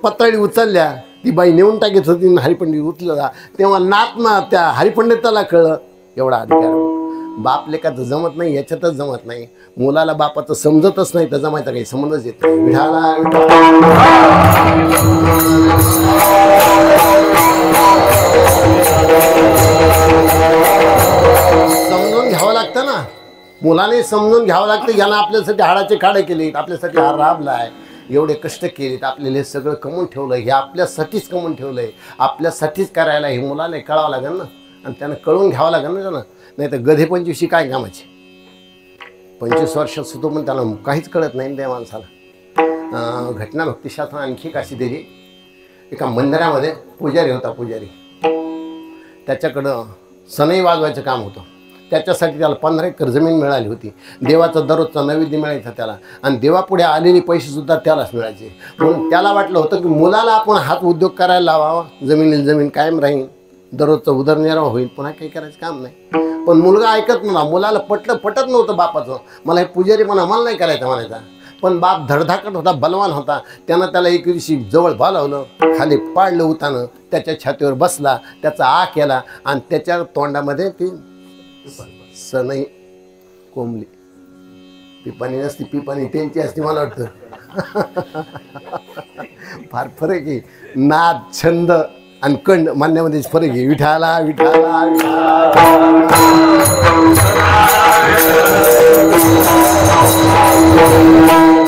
पत्राळी उचलल्या, ती बाई नेऊन टाकत होती. हरिपंडित उचलला तेव्हा नाथना त्या हरिपंडिताला कळलं एवढा अधिकार बाप लेकाचं जमत नाही, याच्यातच जमत नाही. मुलाला बापाचं समजतच नाही, तर जमायचा काही संबंधच येत नाही. समजून घ्यावं लागतं ना, मुलाने समजून घ्यावं लागतं. यानं आपल्यासाठी हाडाचे खाडे केलेत, आपल्यासाठी हार राबलाय, एवढे कष्ट केलेत, आपल्याला हे सगळं कमवून ठेवलं, हे आपल्यासाठीच कमवून ठेवलंय, आपल्यासाठीच करायला हे मुलाला कळावं लागेल ना, आणि त्यानं कळून घ्यावं लागेल ना त्यानं. नाही तर गधे 25 काय कामाचे, 25 वर्षात सुद्धा पण त्याला काहीच कळत नाही त्या माणसाला. घटना भक्तिशास्त्र आणखी काशी दिली. एका मंदिरामध्ये पुजारी होता, पुजारी त्याच्याकडं सनई वाजवायचं काम होतं. त्याच्यासाठी त्याला 15 एकर जमीन मिळाली होती. देवाचा दररोजचा नैवेद्य मिळायचा त्याला, आणि देवापुढे आलेले पैसेसुद्धा त्यालाच मिळायचे. म्हणून त्याला वाटलं होतं की मुलाला आपण हात उद्योग करायला लावावा, जमिनीला जमीन कायम राहील, दररोजचा उदरनिर्वाह होईल, पुन्हा काही करायचं काम नाही. पण मुलगा ऐकत नव्हता, मुलाला पटत नव्हतं बापाचं. मला हे पुजारी म्हणा, मला नाही करायचं म्हणायचा. पण बाप धडधाकट होता, बलवान होता. त्यानं त्याला एक दिवशी जवळ बोलावलं, खाली पाडलं उतानं, त्याच्या छातीवर बसला, त्याचा आ केला, आणि त्याच्या तोंडामध्ये ती सनई कोंबली. पिपाणी नसती, पिपाणी त्यांची असती मला वाटतं. फार फरक आहे. नाद, छंद आणि कंड मानण्यामध्येच फरक आहे. विठाला विठाला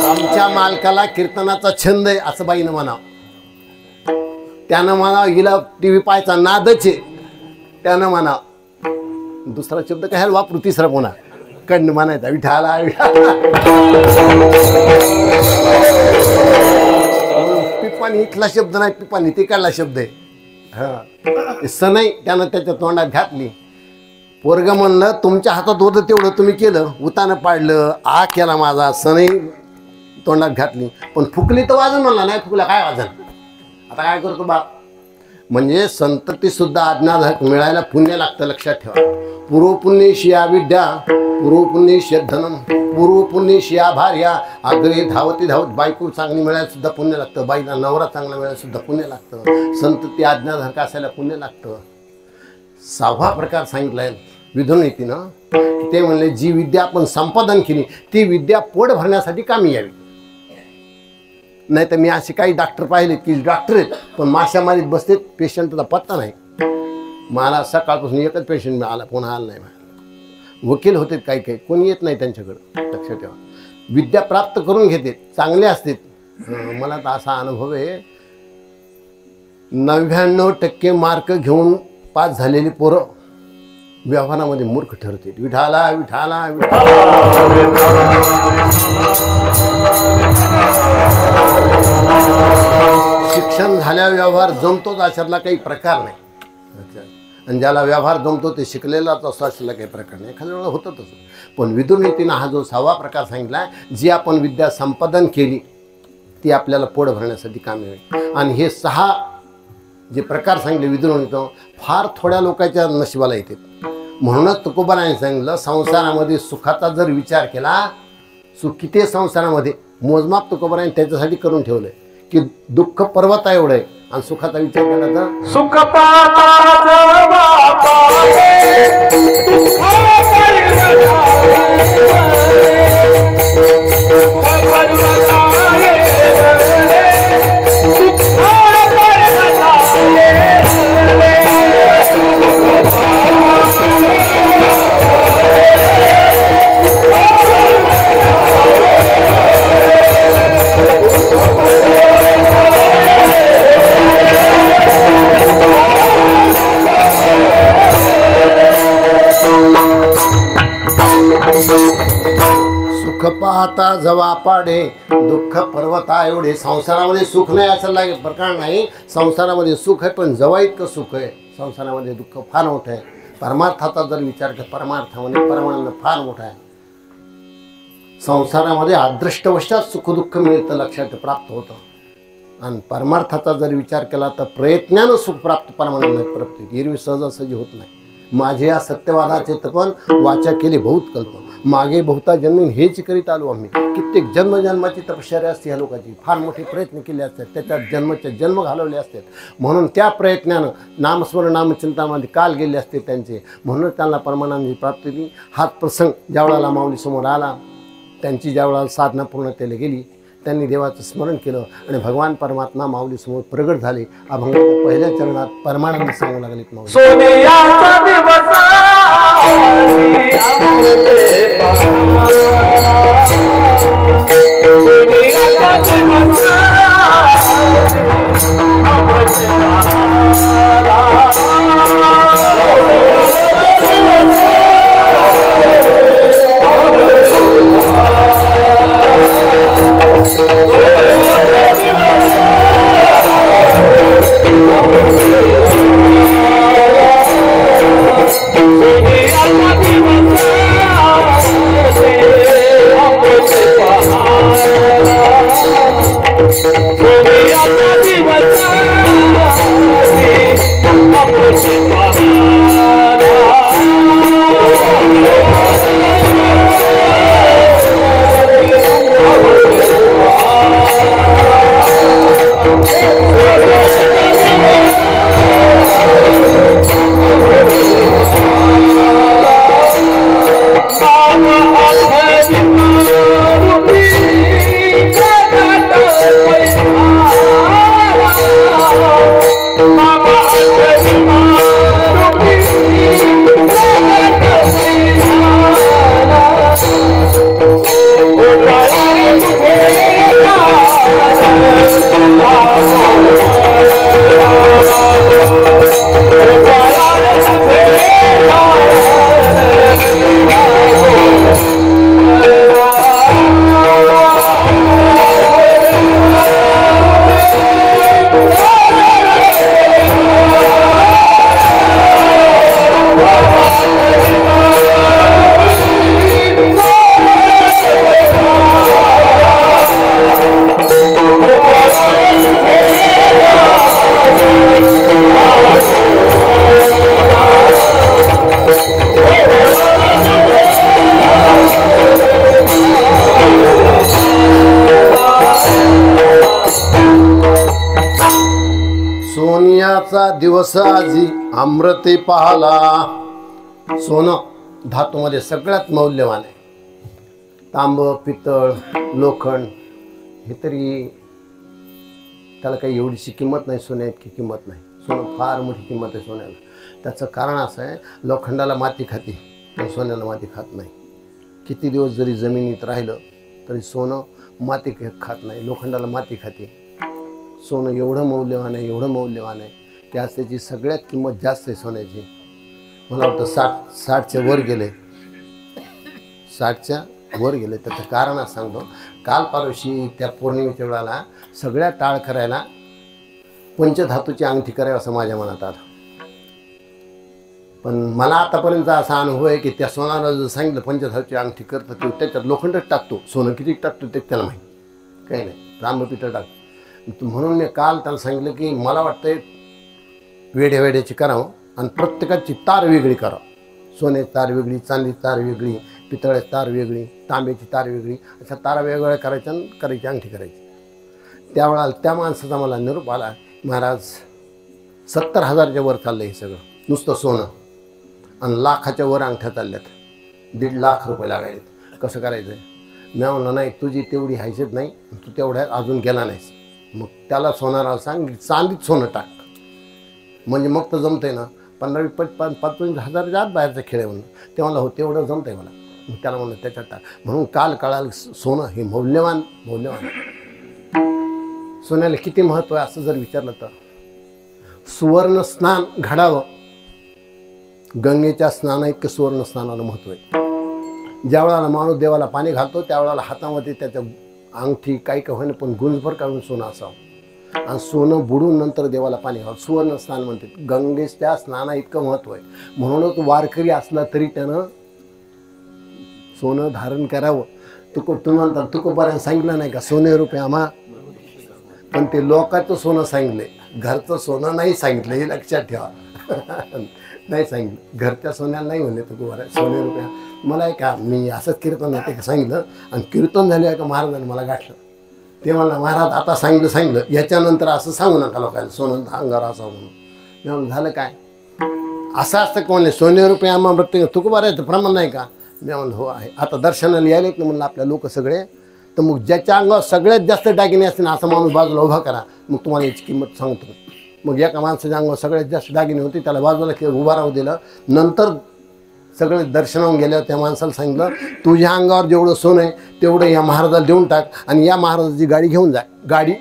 आमच्या मालकाला कीर्तनाचा छंद आहे असं बाईनं म्हणावं. त्यानं म्हणावं हिला TV पाहायचा नादच आहे, त्यानं म्हणावं. दुसरा शब्द काय वापरू, तिसरा पुन्हा कंड म्हणायचा. विठाला पिपाणी इथला शब्द नाही, पिपाणी तिकडला शब्द आहे. हा सनई त्यानं त्याच्या तोंडात घातली. पोरग म्हणलं तुमच्या हातात होतं तेवढं तुम्ही केलं, उतानं पाडलं, आ केला माझा, सनई तोंडात घातली. पण फुकली तर वाजून म्हणला, नाही फुकला काय वाजन. आता काय करतो बाप, म्हणजे संतती सुद्धा आज्ञाधारक मिळायला पुण्य लागतं, लक्षात ठेवा. पूर्वपुण्येशी या विद्या, पूर्वपुण्येशी धनम, पूर्वपुण्येशी या भार्या, अग्रे धावती धावत. बायको चांगली मिळायला सुद्धा पुण्य लागतं, बाईला नवरा चांगला मिळायला सुद्धा पुण्य लागतं, संतती आज्ञाधारक असायला पुण्य लागतं. 6वा प्रकार सांगितलाय विधुनीतीनं, ते म्हणले जी विद्या आपण संपादन केली ती विद्या पोट भरण्यासाठी कामी यावी. नाही तर मी असे काही डॉक्टर पाहिले की डॉक्टर आहेत पण माशामारीत बसतेत, पेशंटचा पत्ता नाही. मला सकाळपासून एकच पेशंट आला, पुन्हा आला नाही. वकील होते काही काही, कोणी येत नाही त्यांच्याकडं, लक्षात ठेवा. विद्या प्राप्त करून घेते, चांगले असते. मला तर असा अनुभव आहे, 99% मार्क घेऊन पास झालेली पोरं व्यवहारामध्ये मूर्ख ठरते. विठाला विठाला शिक्षण झाल्या व्यवहार जमतोच अशातला काही प्रकार नाही. आणि ज्याला व्यवहार जमतो ते शिकलेलाच असं असलेला काही प्रकार नाही. एखाद्या वेळेला होतं तसं. पण विधुनीतीनं हा जो 6वा प्रकार सांगितला, जी आपण विद्या संपादन केली ती आपल्याला पोट भरण्यासाठी कामी होईल. आणि हे 6 जे प्रकार सांगितले विधुनीतीनं फार थोड्या लोकांच्या नशिबाला येते. म्हणूनच तुकोबाराने सांगितलं, संसारामध्ये सुखाचा जर विचार केला, सुख किती संसारामध्ये मोजमाप तुकोबाराने त्याच्यासाठी करून ठेवलंय की दुःख पर्वता एवढं आहे आणि सुखाचा विचार केला तर सुख पाहता जवा पाडे दुःख पर्वता एवढे. संसारामध्ये सुख नाही असं लागे प्रकार नाही. संसारामध्ये सुख आहे पण जवा इतकं सुख आहे, संसारामध्ये दुःख फार मोठं आहे. परमार्थाचा जर विचार केला, परमार्थामध्ये परमानंद फार मोठा आहे. संसारामध्ये अदृष्टवशात सुख दुःख मिळतं, लक्षात प्राप्त होतं. आणि परमार्थाचा जर विचार केला तर प्रयत्नानं सुख प्राप्त परमानंद प्राप्त होते. एरवी सहजासहजी होत नाही. माझे या सत्यवादाचे तपन वाचा केली बहुत कल्प, मागे बहुता जन्मीन हेच करीत आलो आम्ही. कित्येक जन्मजन्माची तपश्चर्या असते ह्या लोकांची, फार मोठे प्रयत्न केले असतात, त्याच्यात जन्मचे जन्म घालवले असतात. म्हणून त्या प्रयत्नानं नामस्मरण नामचिंतामध्ये काल गेले असते त्यांचे, म्हणून त्यांना परमानंदाची प्राप्ती झाली. हाच प्रसंग ज्यावेळेला माऊली समोर आला, त्यांची ज्यावेळेला साधना पूर्णतेला गेली, त्यांनी देवाचं स्मरण केलं आणि भगवान परमात्मा माऊली समोर प्रगट झाले. अभंगाच्या पहिल्या चरणात परमानंद सांगू लागलेत माऊली. सोन्याचा दिवस आजी अमृते पाहला. सोनं धातूमध्ये सगळ्यात मौल्यवान आहे. तांब, पितळ, लोखंड हे तरी त्याला काही एवढीशी किंमत नाही, सोन्या इतकी किंमत नाही. सोनं फार मोठी किंमत आहे सोन्याला. त्याचं कारण असं आहे, लोखंडाला माती खाते पण सोन्याला माती खात नाही. किती दिवस जरी जमिनीत राहिलं तरी सोनं माती खात नाही, लोखंडाला माती खाते. सोनं एवढं मौल्यवान आहे, एवढं मौल्यवान आहे की आज त्याची सगळ्यात किंमत जास्त आहे सोन्याची. मला वाटतं 60च्या वर गेले, 60च्या वर गेले. त्याचं कारण असं सांगतो, काल परवाशी त्या पौर्णिमेच्या वेळाला सगळ्या टाळ करायला पंचधातूची अंगठी करावी असं माझ्या मनात आलं. पण मला आतापर्यंत असा अनुभव आहे की त्या सोनाला जर सांगितलं पंचधातूची अंगठी करतं ते त्याच्यात लोखंडच टाकतो, सोनं किती टाकतो ते त्याला माहीत काही नाही, तांबपितळ टाकतो. म्हणून मी काल त्याला सांगितलं की मला वाटतंय वेड्याची करावं आणि प्रत्येकाची तार वेगळी करावं. सोन्याची तार वेगळी, चांदीची तार वेगळी, पितळ्याची तार वेगळी, तांब्याची तार वेगळी, अशा तारा वेगवेगळ्या करायच्या आणि करायची अंगठी करायची. त्यावेळेला त्या माणसाचा मला निरोप आला, महाराज 70,000च्या वर चाललं हे सगळं, नुसतं सोनं आणि लाखाच्या वर अंगठ्या चालल्यात, 1.5 लाख रुपये लागायचे, कसं करायचं आहे. मी म्हणलं नाही, तुझी तेवढी हैसियत नाही, तू तेवढ्या अजून गेला नाहीस. मग त्याला सोनाराला सांग चांदीत सोनं टाक, म्हणजे मग तर जमतंय ना. 15-25 हजारच्या आत बाहेरचा खेळ आहे म्हणून. ते म्हणलं हो तेवढं जमतंय मला. मग त्याला म्हणलं त्याच्यात टाक. म्हणून काल कळालं सोनं हे मौल्यवान. सोन्याला किती महत्त्व आहे असं जर विचारलं तर, सुवर्ण स्नान घडावं, गंगेच्या स्नाना इतकं सुवर्ण स्नानाला महत्त्व आहे. ज्या वेळेला माणूस देवाला पाणी घालतो त्यावेळेला हातामध्ये त्याच्या अंगठी काही का होईना पण गुंजभर काढून सोनं असावं आणि सोनं बुडून नंतर देवाला पाणी घालावं, सुवर्ण स्नान म्हणते. गंगेच्या स्नाना इतकं महत्त्व आहे. म्हणूनच वारकरी असला तरी त्यानं सोनं धारण करावं. तुम्हाला तुकोबाराने सांगितलं नाही का, सोने रुपये आम्हा, पण ते लोकांचं सोनं सांगितले, घरचं सोनं नाही सांगितलं, हे लक्षात ठेवा. नाही सांगितलं, घरच्या सोन्याला नाही म्हणले तुकोबारा, सोने रुपये. मला का मी असंच कीर्तन ते सांगितलं आणि कीर्तन झाले का महाराजांनी मला गाठलं. ते म्हणलं महाराज आता सांगितलं याच्यानंतर असं सांगू नका लोकांना सोनं अंगावर असावं म्हणून. मी म्हणलं झालं काय असं असतं कोण सोने रुपये आम्हा प्रत्येक तुकोबाराचं प्रमाण नाही का. मी म्हणलं हो आहे. आता दर्शनाला यायला ना म्हणलं आपल्या लोक सगळे, तर मग ज्याच्या अंगावर सगळ्यात जास्त दागिने असतील असा माणूस बाजूला उभा करा, मग तुम्हाला याची किंमत सांगतो. मग एका माणसाच्या अंगावर सगळ्यात जास्त दागिने होते त्याला बाजूला उभा राहू दिलं. नंतर सगळे दर्शनावून गेल्यावर त्या माणसाला सांगितलं तुझ्या अंगावर जेवढं सोनं आहे तेवढं या महाराजाला देऊन टाक आणि या महाराजाची गाडी घेऊन जा. गाडी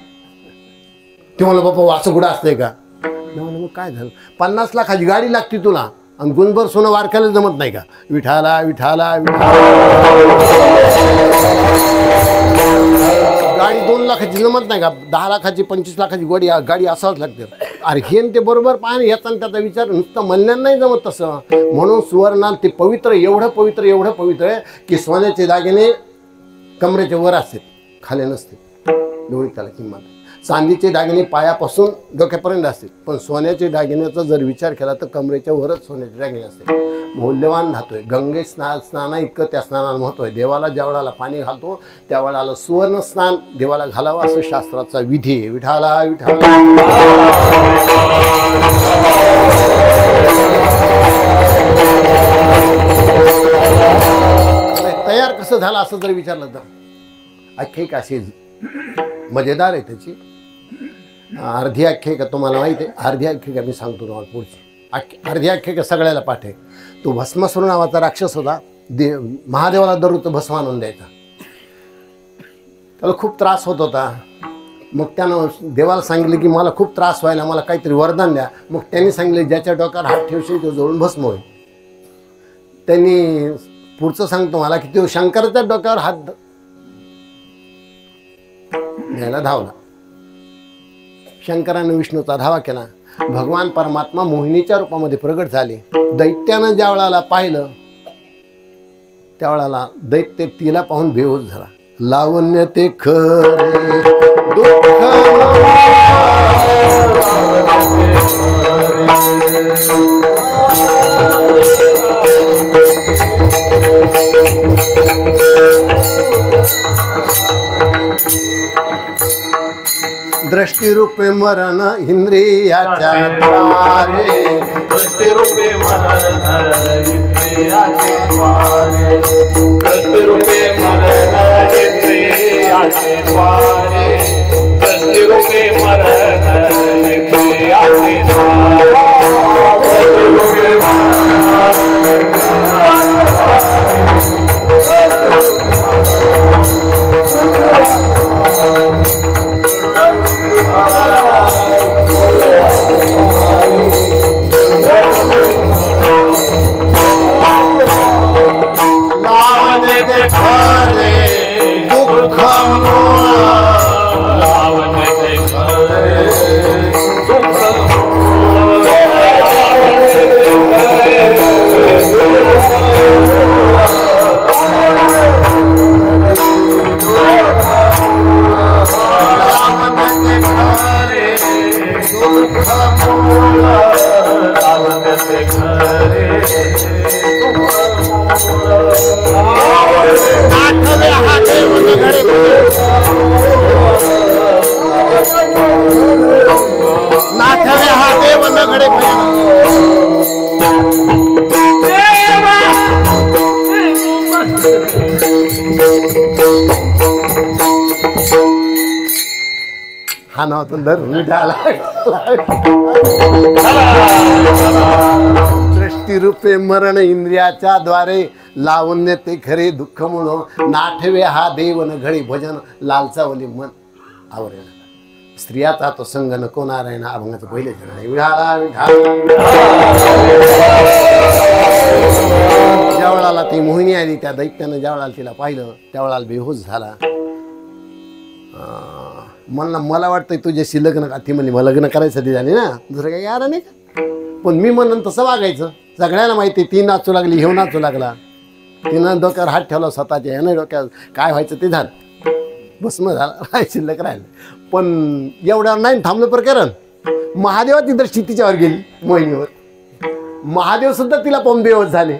ते म्हणलं बाप्पा असं कुठं असतंय का. म्हणलं मग काय झालं, 50 लाखाची गाडी लागते तुला आणि गुणभर सोनं वारकायला जमत नाही का. विठाला गाडी 2 लाखाची जमत नाही का, 10 लाखाची 25 लाखाची गाडी असावंच लागते. अरे हे ते बरोबर पाहणे याचा त्याचा विचार नुसतं म्हणण्यानं नाही जमत तसं. म्हणून सुवर्णाला ते पवित्र एवढं पवित्र आहे की सोन्याचे दागिने कमरेच्या वर असते, खाली नसते, एवढी त्याला किंमत आहे. चांदीचे दागिने पायापासून डोक्यापर्यंत असते, पण सोन्याचे दागिन्याचा जर विचार केला तर कमरेच्या वरच सोन्याचे दागिने असते. मौल्यवान धातू आहे. गंगे स्नाना इतकं त्या स्नानाला महत्त्व आहे. देवाला ज्या वेळेला पाणी घालतो त्या वेळेला सुवर्ण स्नान देवाला घालावं असं शास्त्राचा विधी आहे. विठाला तयार कसं झालं असं जर विचारलं तर आख्यायिका अशी मजेदार आहे त्याची. अर्धी आख्यायिका तुम्हाला माहिती आहे, अर्धी आख्यायिका मी सांगतो तुम्हाला पुढची. अर्धी आख्यायिका सगळ्याला पाठ आहे. तो भस्मासूर नावाचा राक्षस होता, महादेवाला दररोज भस्म आणून द्यायचा. त्याला खूप त्रास होत होता. मग त्यानं देवाला सांगितलं की मला खूप त्रास व्हायला, मला काहीतरी वरदान द्या. मग त्यांनी सांगितले ज्याच्या डोक्यावर हात ठेवशील तो जवळून भस्म होईल. त्यांनी पुढचं सांगतो मला की तो शंकराच्या डोक्यावर हात द्यायला धावला. शंकराने विष्णूचा धावा केला. भगवान परमात्मा मोहिनीच्या रूपामध्ये प्रगट झाले. दैत्यानं ज्या वेळाला पाहिलं त्यावेळेला दैत्य तिला पाहून बेहोश झाला. लावण्य ते खरे दुःख दृष्टीरूपे मरण इंद्रियाच्या द्वारे, दृष्टीरूपे मरण इंद्रियाचे द्वारे, दृष्टीरूपे मरण इंद्रियाचे द्वारे, दृष्टीरूपे मरण इंद्रियाचे द्वारे, दृष्टीरूपे हा नावातून धरून झाला दृष्टीरूपे मरण इंद्रियाच्या द्वारे लावण्य ते खरे दुःख म्हणून नाठवे हा देव न घडी भजन लालचावली मन आवरण स्त्रियाचा तो संग नको नारायण अभंगाचं पहिले जण विठाला ज्यावेळाला ती मोहिनी आली त्या दैत्यानं ज्यावेळाला तिला पाहिलं त्यावेळाला बेहोश झाला. मला वाटतं तुझ्याशी लग्न ती म्हणली मला लग्न करायसाठी झाली ना दुसरं काही यार नाही का पण मी म्हणून तसं वागायचं सगळ्याला माहिती ती नाचू लागली हे नाचू लागला तिनं डोक्यावर हात ठेवला स्वतःच्या यानं डोक्यावर काय व्हायचं ते झालं बस मग झालं शिल्लक राहिलं पण एवढ्यावर नाही थांबलं प्रकरण महादेवाची दृष्टी तिच्यावर गेली मोहिनीवर महादेव सुद्धा तिला पण बेहोश झाले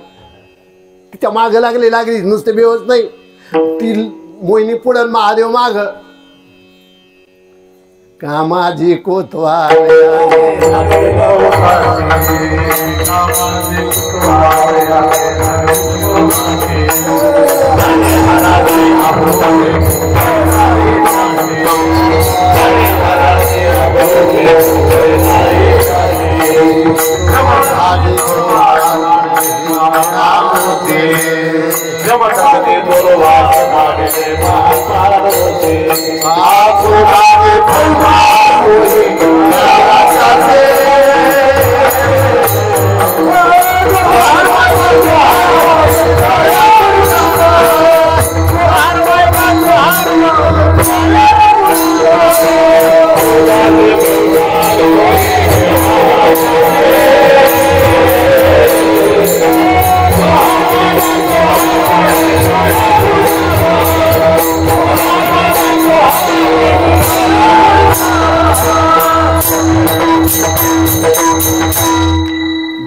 तिच्या मागं लागली नुसते बेहोश नाही ती मोहिनी पुढं महादेव माग कामाजी कोतवाल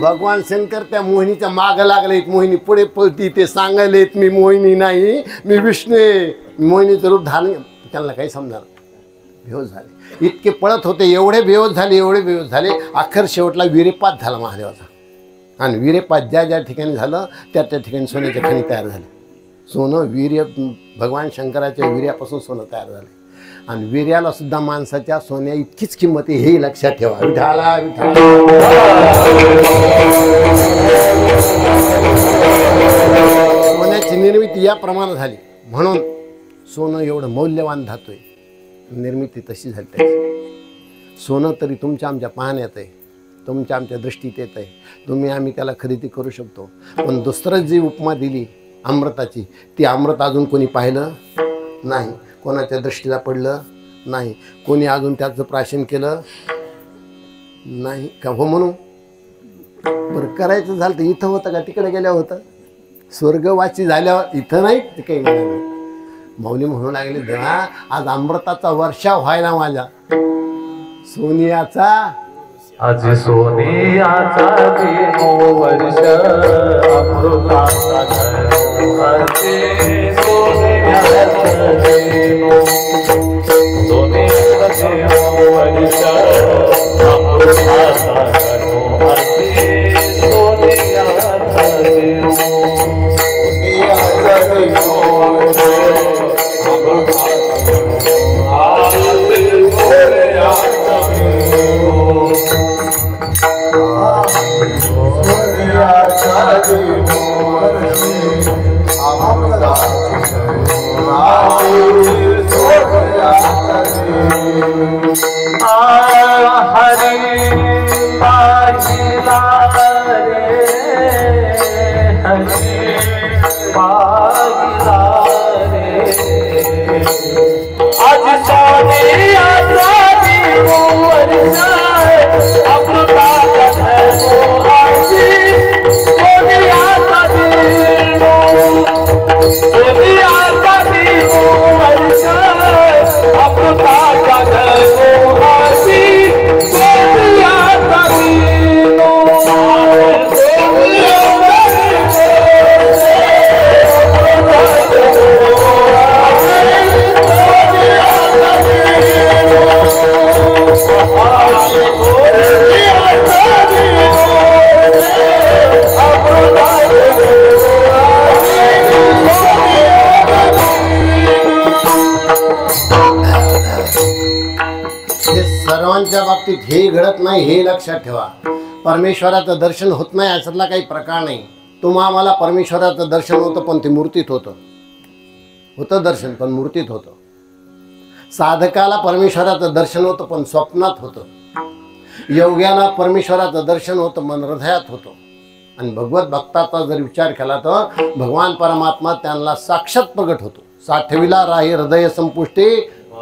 भगवान शंकर त्या मोहिनीच्या माग लागलेत मोहिनी पुढे पळती ते सांगायलेत मी मोहिनी नाही मी विष्णू आहे मोहिनीचं रूप धारण त्यांना काही समजणार बेहोश झाले इतके पळत होते एवढे बेहोश झाले अखेर शेवटला वीरेपात झाला महादेवाचा आणि वीरेपात ज्या ठिकाणी झालं त्या ठिकाणी सोन्याच्या खणी तयार झाले सोनं वीर्य भगवान शंकराच्या वीर्यापासून सोनं तयार झालं आणि वीर्याला सुद्धा माणसाच्या सोन्या इतकीच किंमत आहे हे लक्षात ठेवा विठाला सोन्याची निर्मिती या प्रमाणात झाली म्हणून सोनं एवढं मौल्यवान धातू आहे निर्मिती तशी झाली त्याची सोनं तरी तुमच्या आमच्या पाहण्यात आहे तुमच्या आमच्या दृष्टीत येत आहे तुम्ही आम्ही त्याला खरेदी करू शकतो पण दुसरं जी उपमा दिली अमृताची ती अमृत अजून कोणी पाहिलं नाही कोणाच्या दृष्टीला पडलं नाही कोणी अजून त्याचं प्राशन केलं नाही का हो म्हणून बरं करायचं झालं तर इथं होतं का तिकडे गेल्यावर होतं स्वर्गवासी झाल्यावर इथं नाही ते काही नाही मौली म्हणू लागले देवा आज अमृताचा वर्षाव व्हायला माझ्या सोनियाचा आज सोनियाचा वर्ष अमृताचा सोनिया सर्वांच्या बाबतीत हे घडत नाही हे लक्षात ठेवा. परमेश्वराचं दर्शन होत नाही याच्यातला काही प्रकार नाही. तुम्हाला परमेश्वराचं दर्शन होतं पण ते मूर्तीत होतं दर्शन पण मूर्तीत होतं. साधकाला परमेश्वराचं दर्शन होतं पण स्वप्नात होतं. योग्याला परमेश्वराचं दर्शन होतं पण हृदयात होतं. आणि भगवत भक्ताचा जर विचार केला तर भगवान परमात्मा त्यांना साक्षात प्रगट होतो. साठविला राही हृदय संपुष्टी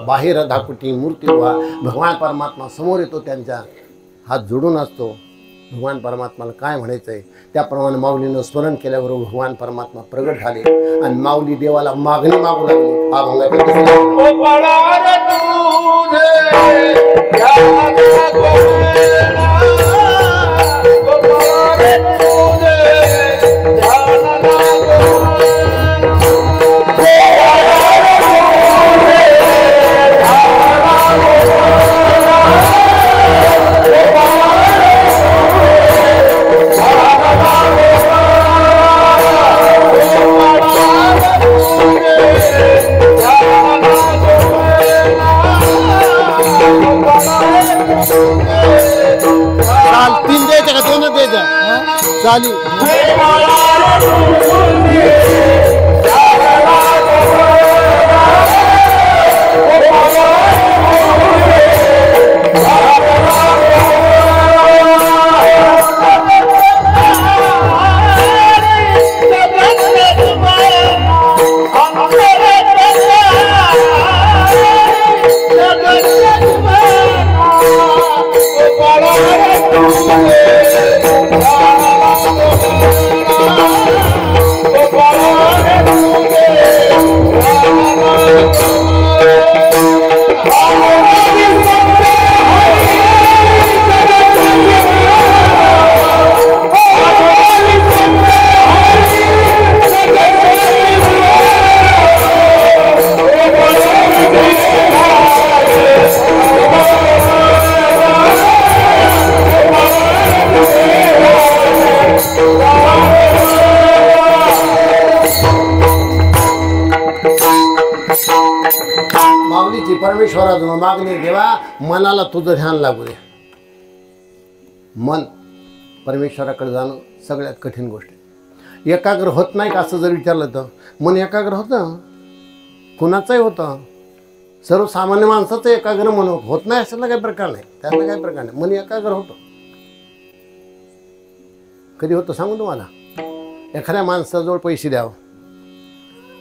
बाहेर धाकुटी मूर्ती व्हा. भगवान परमात्मा समोर येतो, त्यांच्या हात जोडून असतो. भगवान परमात्माला काय म्हणायचं आहे त्याप्रमाणे माऊलीनं स्मरण केल्याबरोबर भगवान परमात्मा प्रगट झाले आणि माऊली देवाला मागणी मागू लागली. हा तीन द्यायचं का दोनच द्यायचं चालेल. माऊलीची परमेश्वराजवळ मागणी देवा मनाला तुझं ध्यान लागू दे. मन परमेश्वराकडे जाणं सगळ्यात कठीण गोष्ट आहे. एकाग्र होत नाही का असं जर विचारलं तर मन एकाग्र होतं, कुणाचंही होतं. सर्वसामान्य माणसाचं एकाग्र मन होत नाही असं काही प्रकार नाही. त्यातला काही प्रकार नाही. मन एकाग्र होतं. कधी होतं सांगू तुम्हाला. एखाद्या माणसाजवळ पैसे द्यावं,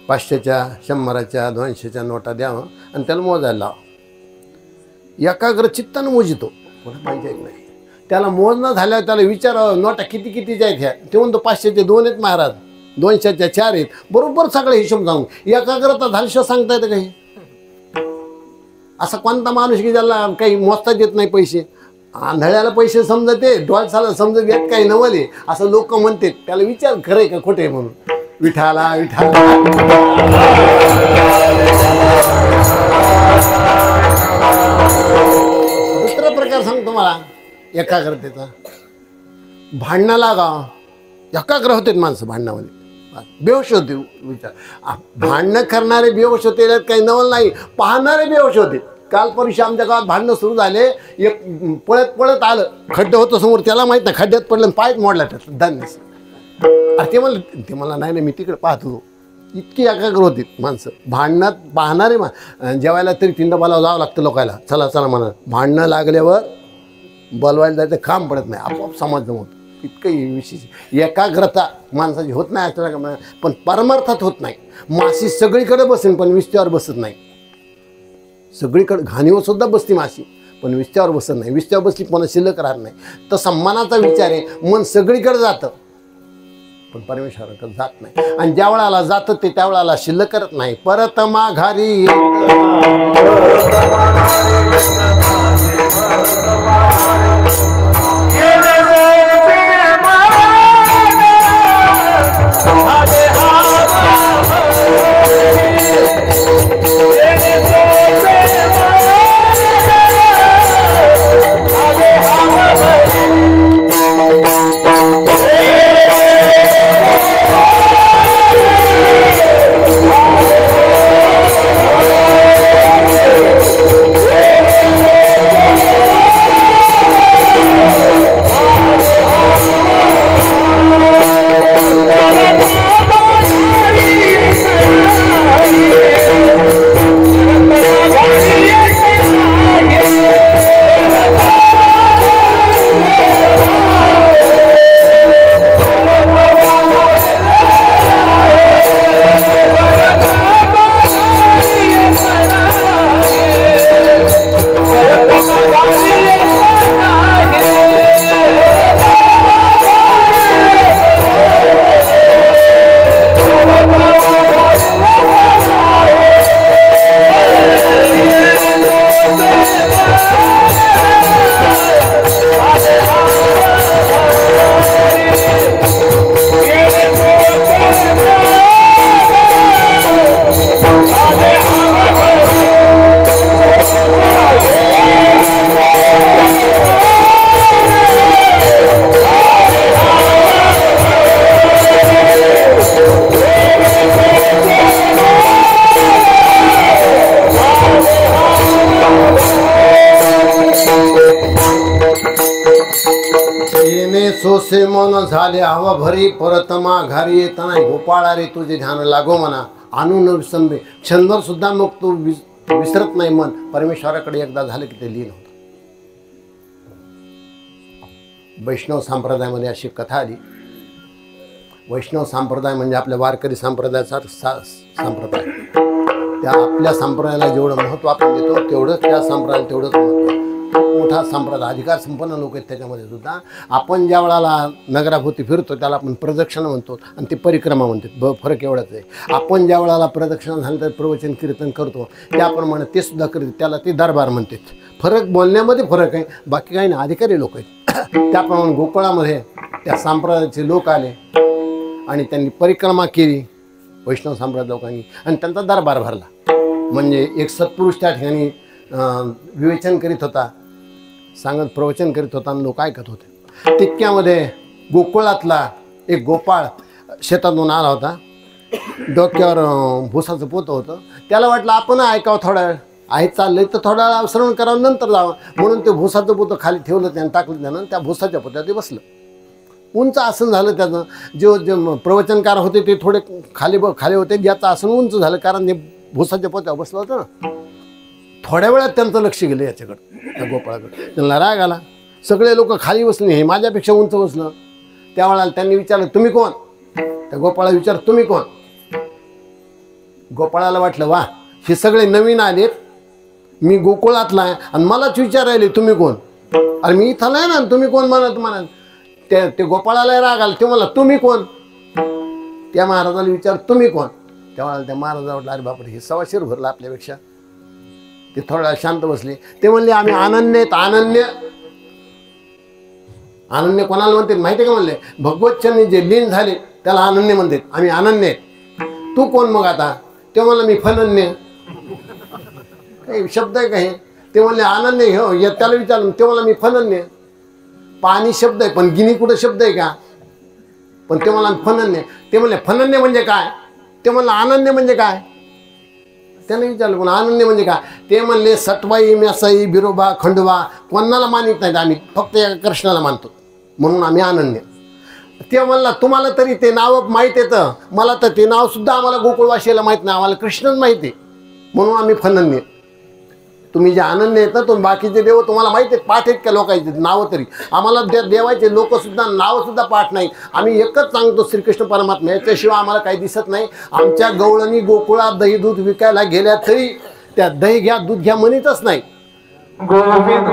500च्या 100च्या 200च्या नोटा द्यावं आणि त्याला मोजायला लावा. एकाग्र चित्तानं मोजितो, कोणा पाहिजे नाही. त्याला मोजणं झाल्यावर त्याला विचारावं नोटा किती कितीच्या आहेत ह्या. ते म्हणतो 500चे 2 आहेत महाराज, 200च्या 4 आहेत. बरोबर सगळे हिशोब जाऊन एकाग्रता झाल्याशिवाय सांगता येतं काही. असा कोणता माणूस की ज्याला काही मोजताच येत नाही पैसे. आंधळ्याला पैसे समजते, डोळ्याला समजत येत काही नवले असं लोक म्हणते. त्याला विचार खरंय का खोटे म्हणून. विठाला विठाला दुसरा प्रकार सांगतो मला एकाग्रतेचा. भांडणं लागा, एकाग्र होते माणसं भांडणामध्ये, बेहोश होते. विचार भांडणं करणारे बेहोश होते काही नवल नाही, पाहणारे बेहोश होते. काल परशी आमच्या गावात भांडणं सुरू झाले. एक पळत पळत आलं, खड्डं होतं समोर, त्याला माहित नाही, खड्ड्यात पडलं पायच मोडला त्यात. धन्य. अरे ते मला नाही मी तिकडे पाहत होतो. इतकी एकाग्र होती माणसं. भांडणात पाहणारे जेवायला तरी 3 डबाला जावं लागतं लोकायला, चला चला म्हणा. भांडणं लागल्यावर बोलवायला जायचं काम पडत नाही, आपोआप समाज जमवतो. इतकं विशेष एकाग्रता माणसाची होत नाही असं, पण परमार्थात होत नाही. माशी सगळीकडे बसेन पण विस्त्यावर बसत नाही. सगळीकडे घाणीवर सुद्धा बसती माशी पण विस्त्यावर बसत नाही. विस्त्यावर बसली पण शिल्लक राहत नाही. तसा मनाचा विचार आहे, मन सगळीकडे जातं पण परमेश्वराकडे जात नाही. आणि ज्या वेळाला जातं ते त्या वेळाला शिल्लक करत नाही. परत माघारी सोसे मन झाले हवा भरी, परत माघारी येताना गोपाळा रे तुझे ध्यान लागो म्हणा. आणून विसंबे क्षणभर सुद्धा मग तू विसरत नाही मन. परमेश्वराकडे एकदा झालं की ते लीन होतं. वैष्णव संप्रदायामध्ये अशी कथा आली. वैष्णव संप्रदाय म्हणजे आपल्या वारकरी संप्रदायाचा संप्रदाय. त्या आपल्या संप्रदायाला जेवढं महत्त्व आपण देतो तेवढंच त्या संप्रदायाला तेवढंच महत्त्व. मोठा संप्रदाय, अधिकार संपन्न लोक आहेत त्याच्यामध्ये सुद्धा. आपण ज्या वेळाला नगराभोवती फिरतो त्याला आपण प्रदक्षिणा म्हणतो आणि ते परिक्रमा म्हणतात. फरक एवढाच आहे. आपण ज्या वेळाला प्रदक्षिणा झालं तर प्रवचन कीर्तन करतो त्याप्रमाणे ते सुद्धा करतात, त्याला ते दरबार म्हणतात. फरक बोलण्यामध्ये फरक आहे, बाकी काही नाही. अधिकारी लोक आहेत. त्याप्रमाणे गोकुळामध्ये त्या संप्रदायाचे लोक आले आणि त्यांनी परिक्रमा केली वैष्णव संप्रदाय लोकांनी आणि त्यांचा दरबार भरला. म्हणजे एक सत्पुरुष त्या ठिकाणी विवेचन करीत होता, सांगत प्रवचन करीत होता आणि लोक ऐकत होते. तितक्यामध्ये गोकुळातला एक गोपाळ शेतातून आला होता. डोक्यावर भुसाचं पोतं होतं. त्याला वाटलं आपण ऐकावं थोडा वेळ. आहे चाललंय तर थोडा वेळा श्रवण करावं नंतर जावं म्हणून ते भुसाचं पोतं खाली ठेवलं त्यानं, टाकलं त्यानं. त्या भुसाच्या पोत्यात ते बसलं. उंच आसन झालं त्याचं. जे प्रवचनकार होते ते थोडे खाली होते. ज्याचं आसन उंच झालं कारण ते भुसाच्या पोत्यावर बसलं होतं ना. थोड्या वेळात त्यांचं लक्ष गेलं याच्याकडं, त्या गोपाळाकडे. त्यांना राग आला. सगळे लोक खाली बसले, हे माझ्यापेक्षा उंच बसलं. त्यावेळेला त्यांनी विचारलं तुम्ही कोण. त्या गोपाळा विचार तुम्ही कोण. गोपाळाला वाटलं वा हे सगळे नवीन आलेत, मी गोकुळातला आहे आणि मलाच विचारायले तुम्ही कोण. अरे मी इथं नाही ना, तुम्ही कोण म्हणत. ते गोपाळाला राग आला. ते मला तुम्ही कोण. त्या महाराजाला विचार तुम्ही कोण. त्यावेळेला त्या महाराजा वाटलं अरे बापरे हे सवाशीर भरला आपल्यापेक्षा. ते थोडा शांत बसले. ते म्हणले आम्ही अनन्य आहेत. अनन्य कोणाला म्हणतात माहिती आहे का म्हणले. भगवतचरणी जे लीन झाले त्याला अनन्य म्हणतात. आम्ही अनन्य आहेत. तू कोण मग आता. ते म्हणलं मी फनन्य. काही शब्द आहे का हे. ते म्हणले अनन्य हो. त्याला विचारलं. ते म्हणलं मी फनन्य. पाणी शब्द आहे पण गिनी कुठं शब्द आहे का. पण ते मला फनन्य. ते म्हणले फनन्य म्हणजे काय. ते म्हणलं अनन्य म्हणजे काय. त्याने विचारलं पण अनन्य म्हणजे काय. ते म्हणले सटवाई म्यासाई बिरोबा खंडोबा कोणाला मानित नाहीत आम्ही, फक्त एका कृष्णाला मानतो म्हणून आम्ही अनन्य. ते म्हणला तुम्हाला तरी ते नाव माहीत येतं, मला तर ते नाव सुद्धा आम्हाला गोकुळवासीला माहीत नाही, आम्हाला कृष्णच माहिती आहे, म्हणून आम्ही फनन्य. तुम्ही जे अनन्य आहेत ना, तुम्ही बाकीचे देव तुम्हाला माहिती आहेत, पाठ आहेत का लोकांचे नावं, तरी आम्हाला त्या देवाचे लोकसुद्धा नावंसुद्धा पाठ नाही. आम्ही एकच सांगतो श्रीकृष्ण परमात्मा, याच्याशिवाय आम्हाला काही दिसत नाही. आमच्या गवळणी गोकुळात दही दूध विकायला गेल्या तरी त्या दही घ्या दूध घ्या म्हणतच नाही. गोविंद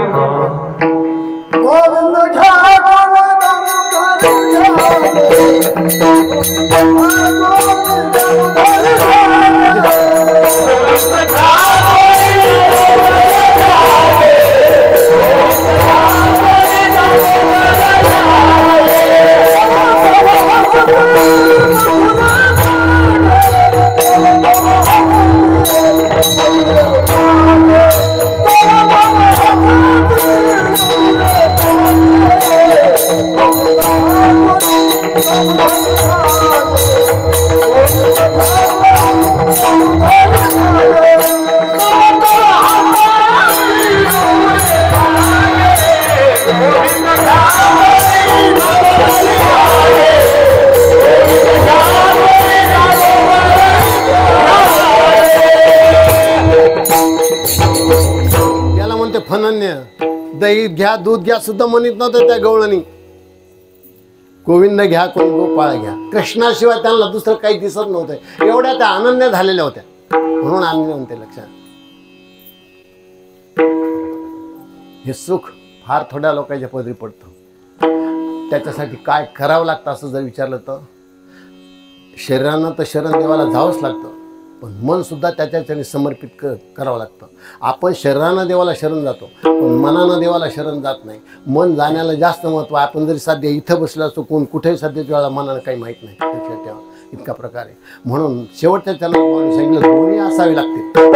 गोविंद फनन्य. दही घ्या दूध घ्या सुद्धा म्हणत नव्हतं त्या गवळणी. गोविंद घ्या कोण गोपाळ घ्या, कृष्णाशिवाय त्यांना दुसरं काही दिसत नव्हतं. एवढ्या त्या अनन्य झालेल्या होत्या, म्हणून आम्ही म्हणते लक्षात. हे सुख फार थोड्या लोकांच्या पदरी पडतं. त्याच्यासाठी काय करावं लागतं असं जर विचारलं तर शरीरानं तर शरण देवाला जावंच लागतं, पण मन सुद्धा त्याच्याने समर्पित करावं लागतं. आपण शरीरानं देवाला शरण जातो, पण मनानं देवाला शरण जात नाही. मन जाण्याला जास्त महत्त्व आहे. आपण जरी सध्या इथं बसलो असतो, कोण कुठेही सध्याच्या वेळेला मनानं काही माहीत नाही. लक्षात ठेवा इतका प्रकार आहे. म्हणून शेवटच्या चरणात सांगितलं दोन्ही असावी लागते.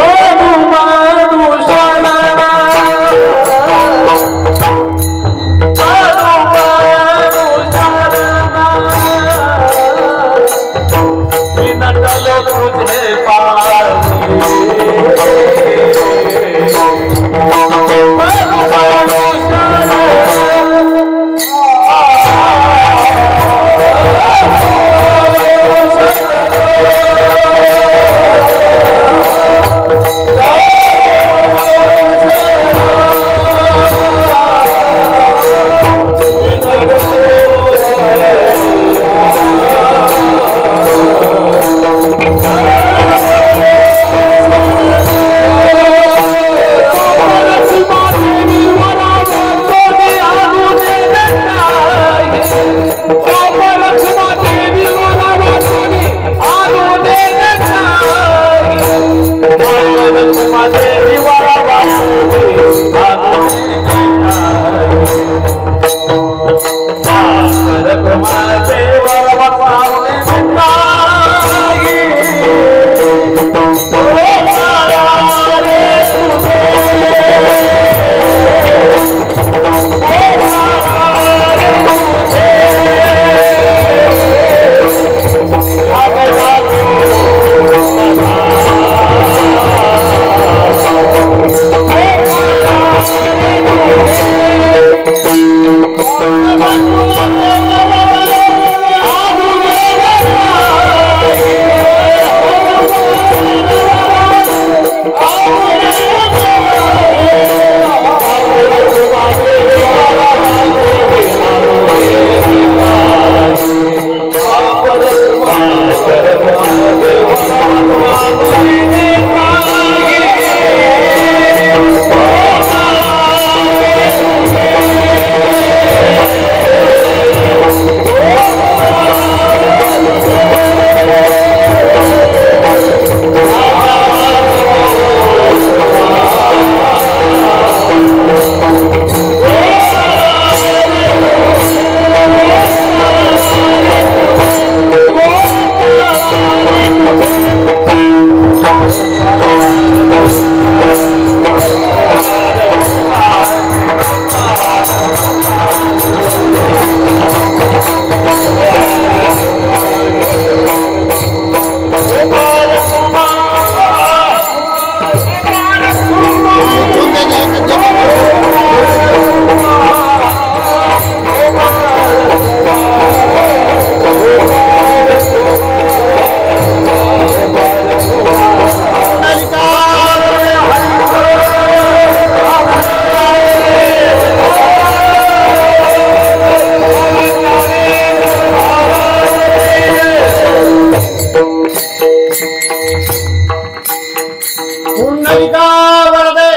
पुंडलिका वरदे.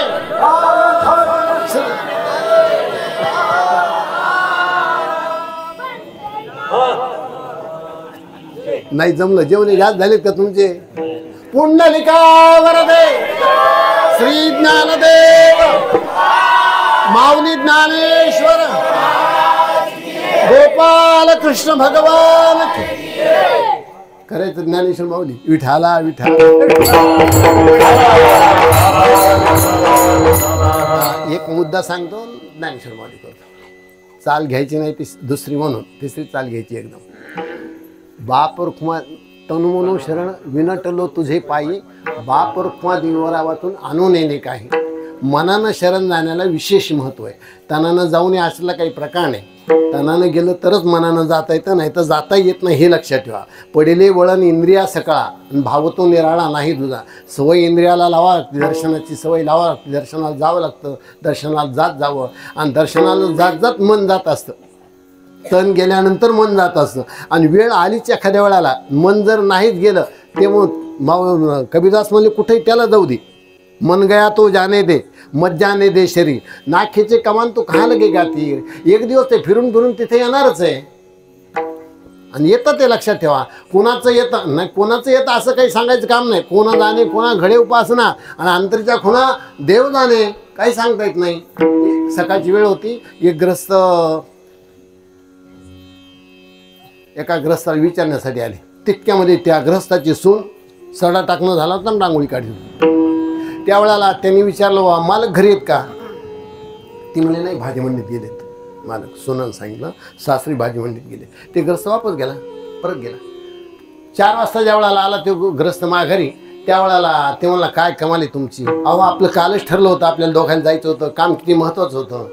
नाही जमलं, जेवणे जास्त झालेत का तुमचे? पुंडलिका वरदे श्री ज्ञानदेव माऊली ज्ञानेश्वर गोपाल कृष्ण भगवान. करायचं ज्ञानेश्वर माऊली विठाला विठा. एक मुद्दा सांगतो, ज्ञानेश्वर माऊली करतो. चाल घ्यायची नाही ती दुसरी म्हणून, तिसरी चाल घ्यायची एकदम. बाप रुक्मा तनु मनो शरण विनटलो तुझे पायी, बाप रुक्मा दिवरावातून आणून येणे काही. मनानं शरण जाण्याला विशेष महत्त्व आहे. तनानं जाऊन असला काही प्रकार नाही. तनानं गेलं तरच मनानं जाता येतं, नाही तर जाता येत नाही, हे लक्षात ठेवा. पडिले वळण इंद्रिया सकाळा भावतो निराळा नाही तुझा. सवय इंद्रियाला लावा लागते, दर्शनाची सवय लावा लागते, दर्शनाला जावं लागतं, दर्शनाला जात जावं. आणि दर्शनाला जात जात मन जात असतं. तण गेल्यानंतर मन जात असतं. आणि वेळ आलीच एखाद्या वेळाला मन जर नाहीच गेलं ते मग कबीरदास म्हणले कुठेही त्याला जाऊ दे. मन गया तो जाने दे, मत जाने दे शरीर. नाखेचे कमान तो कहा लगे गातीर. एक दिवस ते फिरून फिरून तिथे येणारच आहे. आणि येतं ते लक्षात ठेवा. कोणाचं येतं नाही, कोणाचं येतं असं काही सांगायचं काम नाही. कोणा जाणे कोणा घडे उपासना आणि अंतरच्या खुणा देव जाणे, काही सांगता येत नाही. सकाळची वेळ होती, एक ग्रस्त एका ग्रस्ताला विचारण्यासाठी आले. तितक्यामध्ये त्या ग्रस्ताची सून सडा टाकणं झाला होता आणि रांगोळी काढली. त्यावेळेला त्यांनी विचारलं, वा मालक घरी आहेत का? ती म्हणे नाही, भाजी मंडीत गेलेत. मालक सुनानं सांगितलं सासरी भाजी मंडीत गेले. ते ग्रस्त वापस गेला, परत गेला. 4 वाजता ज्या वेळेला आला तो ग्रस्त माघारी, त्यावेळेला ते म्हणला काय कमाल आहे तुमची. अहो आपलं कालच ठरलं होतं, आपल्याला दोघांना जायचं होतं, काम किती महत्त्वाचं होतं.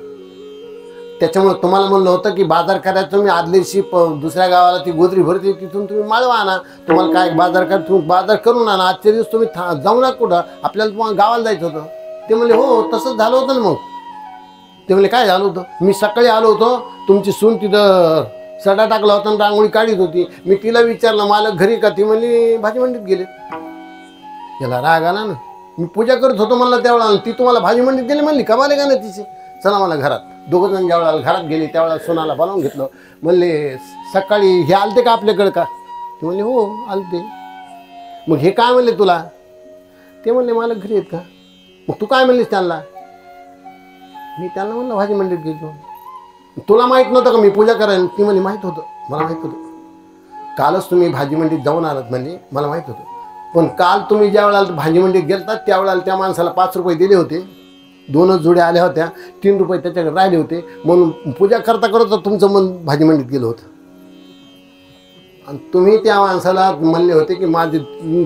त्याच्यामुळे तुम्हाला म्हणलं होतं की बाजार करायचं तुम्ही आदल्या दिवशी दुसऱ्या गावाला ती गोदरी भरते, तिथून तुम्ही माळवा आणा. तुम्हाला काय बाजार करायचं तुम्ही बाजार करून आणा. आजच्या दिवस तुम्ही जाऊ नका कुठं, आपल्याला तुम्हाला गावाला जायचं होतं. ते म्हणले हो तसंच झालं होतं ना. मग ते म्हणले काय झालं होतं? मी सकाळी आलो होतो, तुमची सून तिथं सडा टाकला होता आणि रांगोळी काढीत होती. मी तिला विचारलं मालक घरी का? ती म्हणली भाजी मंडीत गेले. त्याला राग आला ना. मी पूजा करत होतो म्हणलं त्यावेळेला, ती तुम्हाला भाजी मंडीत गेली म्हणली. कमाले का नाही तिचे? चला मला घरात. दोघं जण ज्या वेळेला घरात गेले त्यावेळेला सोनाला बोलावून घेतलं. म्हणले सकाळी हे आलते का आपल्याकडं का? ते म्हणले हो आलते. मग हे काय म्हणले तुला? ते म्हणले मालक घरी आहेत का? मग तू काय म्हणलीस त्यांना? मी त्यांना म्हणलं भाजी मंडीत गेलो. तुला माहीत नव्हतं का मी पूजा करायला? ती म्हणली माहीत होतं, मला माहीत होतं. कालच तुम्ही भाजी मंडीत जाऊन आलात म्हणजे मला माहीत होतं. पण काल तुम्ही ज्या वेळेला भाजी मंडीत गेलतात त्यावेळेला त्या माणसाला 5 रुपये दिले होते. 2च जोड्या आल्या होत्या, 3 रुपये त्याच्याकडे राहिले होते. म्हणून पूजा करता करता तुमचं मन भाजी मंडीत गेलं होतं. आणि तुम्ही त्या माणसाला म्हणले होते की माझे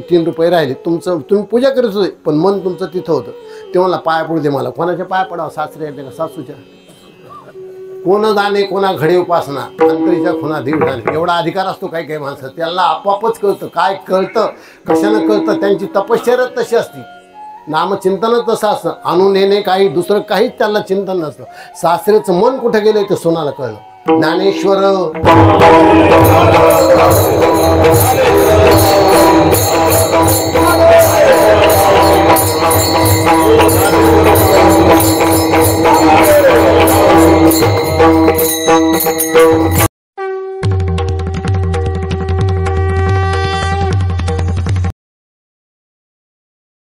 3 रुपये राहिले. तुम्ही पूजा करत होते पण मन तुमचं तिथं होतं. ते मला पाया पडू दे. मला कोणाच्या पाया पडावं? सासरे येते का सासूच्या? कोण जाणे कोणा घडे उपासना अंतरीच्या खुणा धीर जाणे, एवढा अधिकार असतो काही काही माणसं. त्यांना आपोआपच कळतं. काय कळतं, कशानं कळतं? त्यांची तपश्चर्याच तशी असती, नामचिंतनच तसं असतं. आणून येणे काही, दुसरं काहीच त्याला चिंतन नसतं. सासरेचं मन कुठं गेलंय ते सोनाला कळलं. ज्ञानेश्वर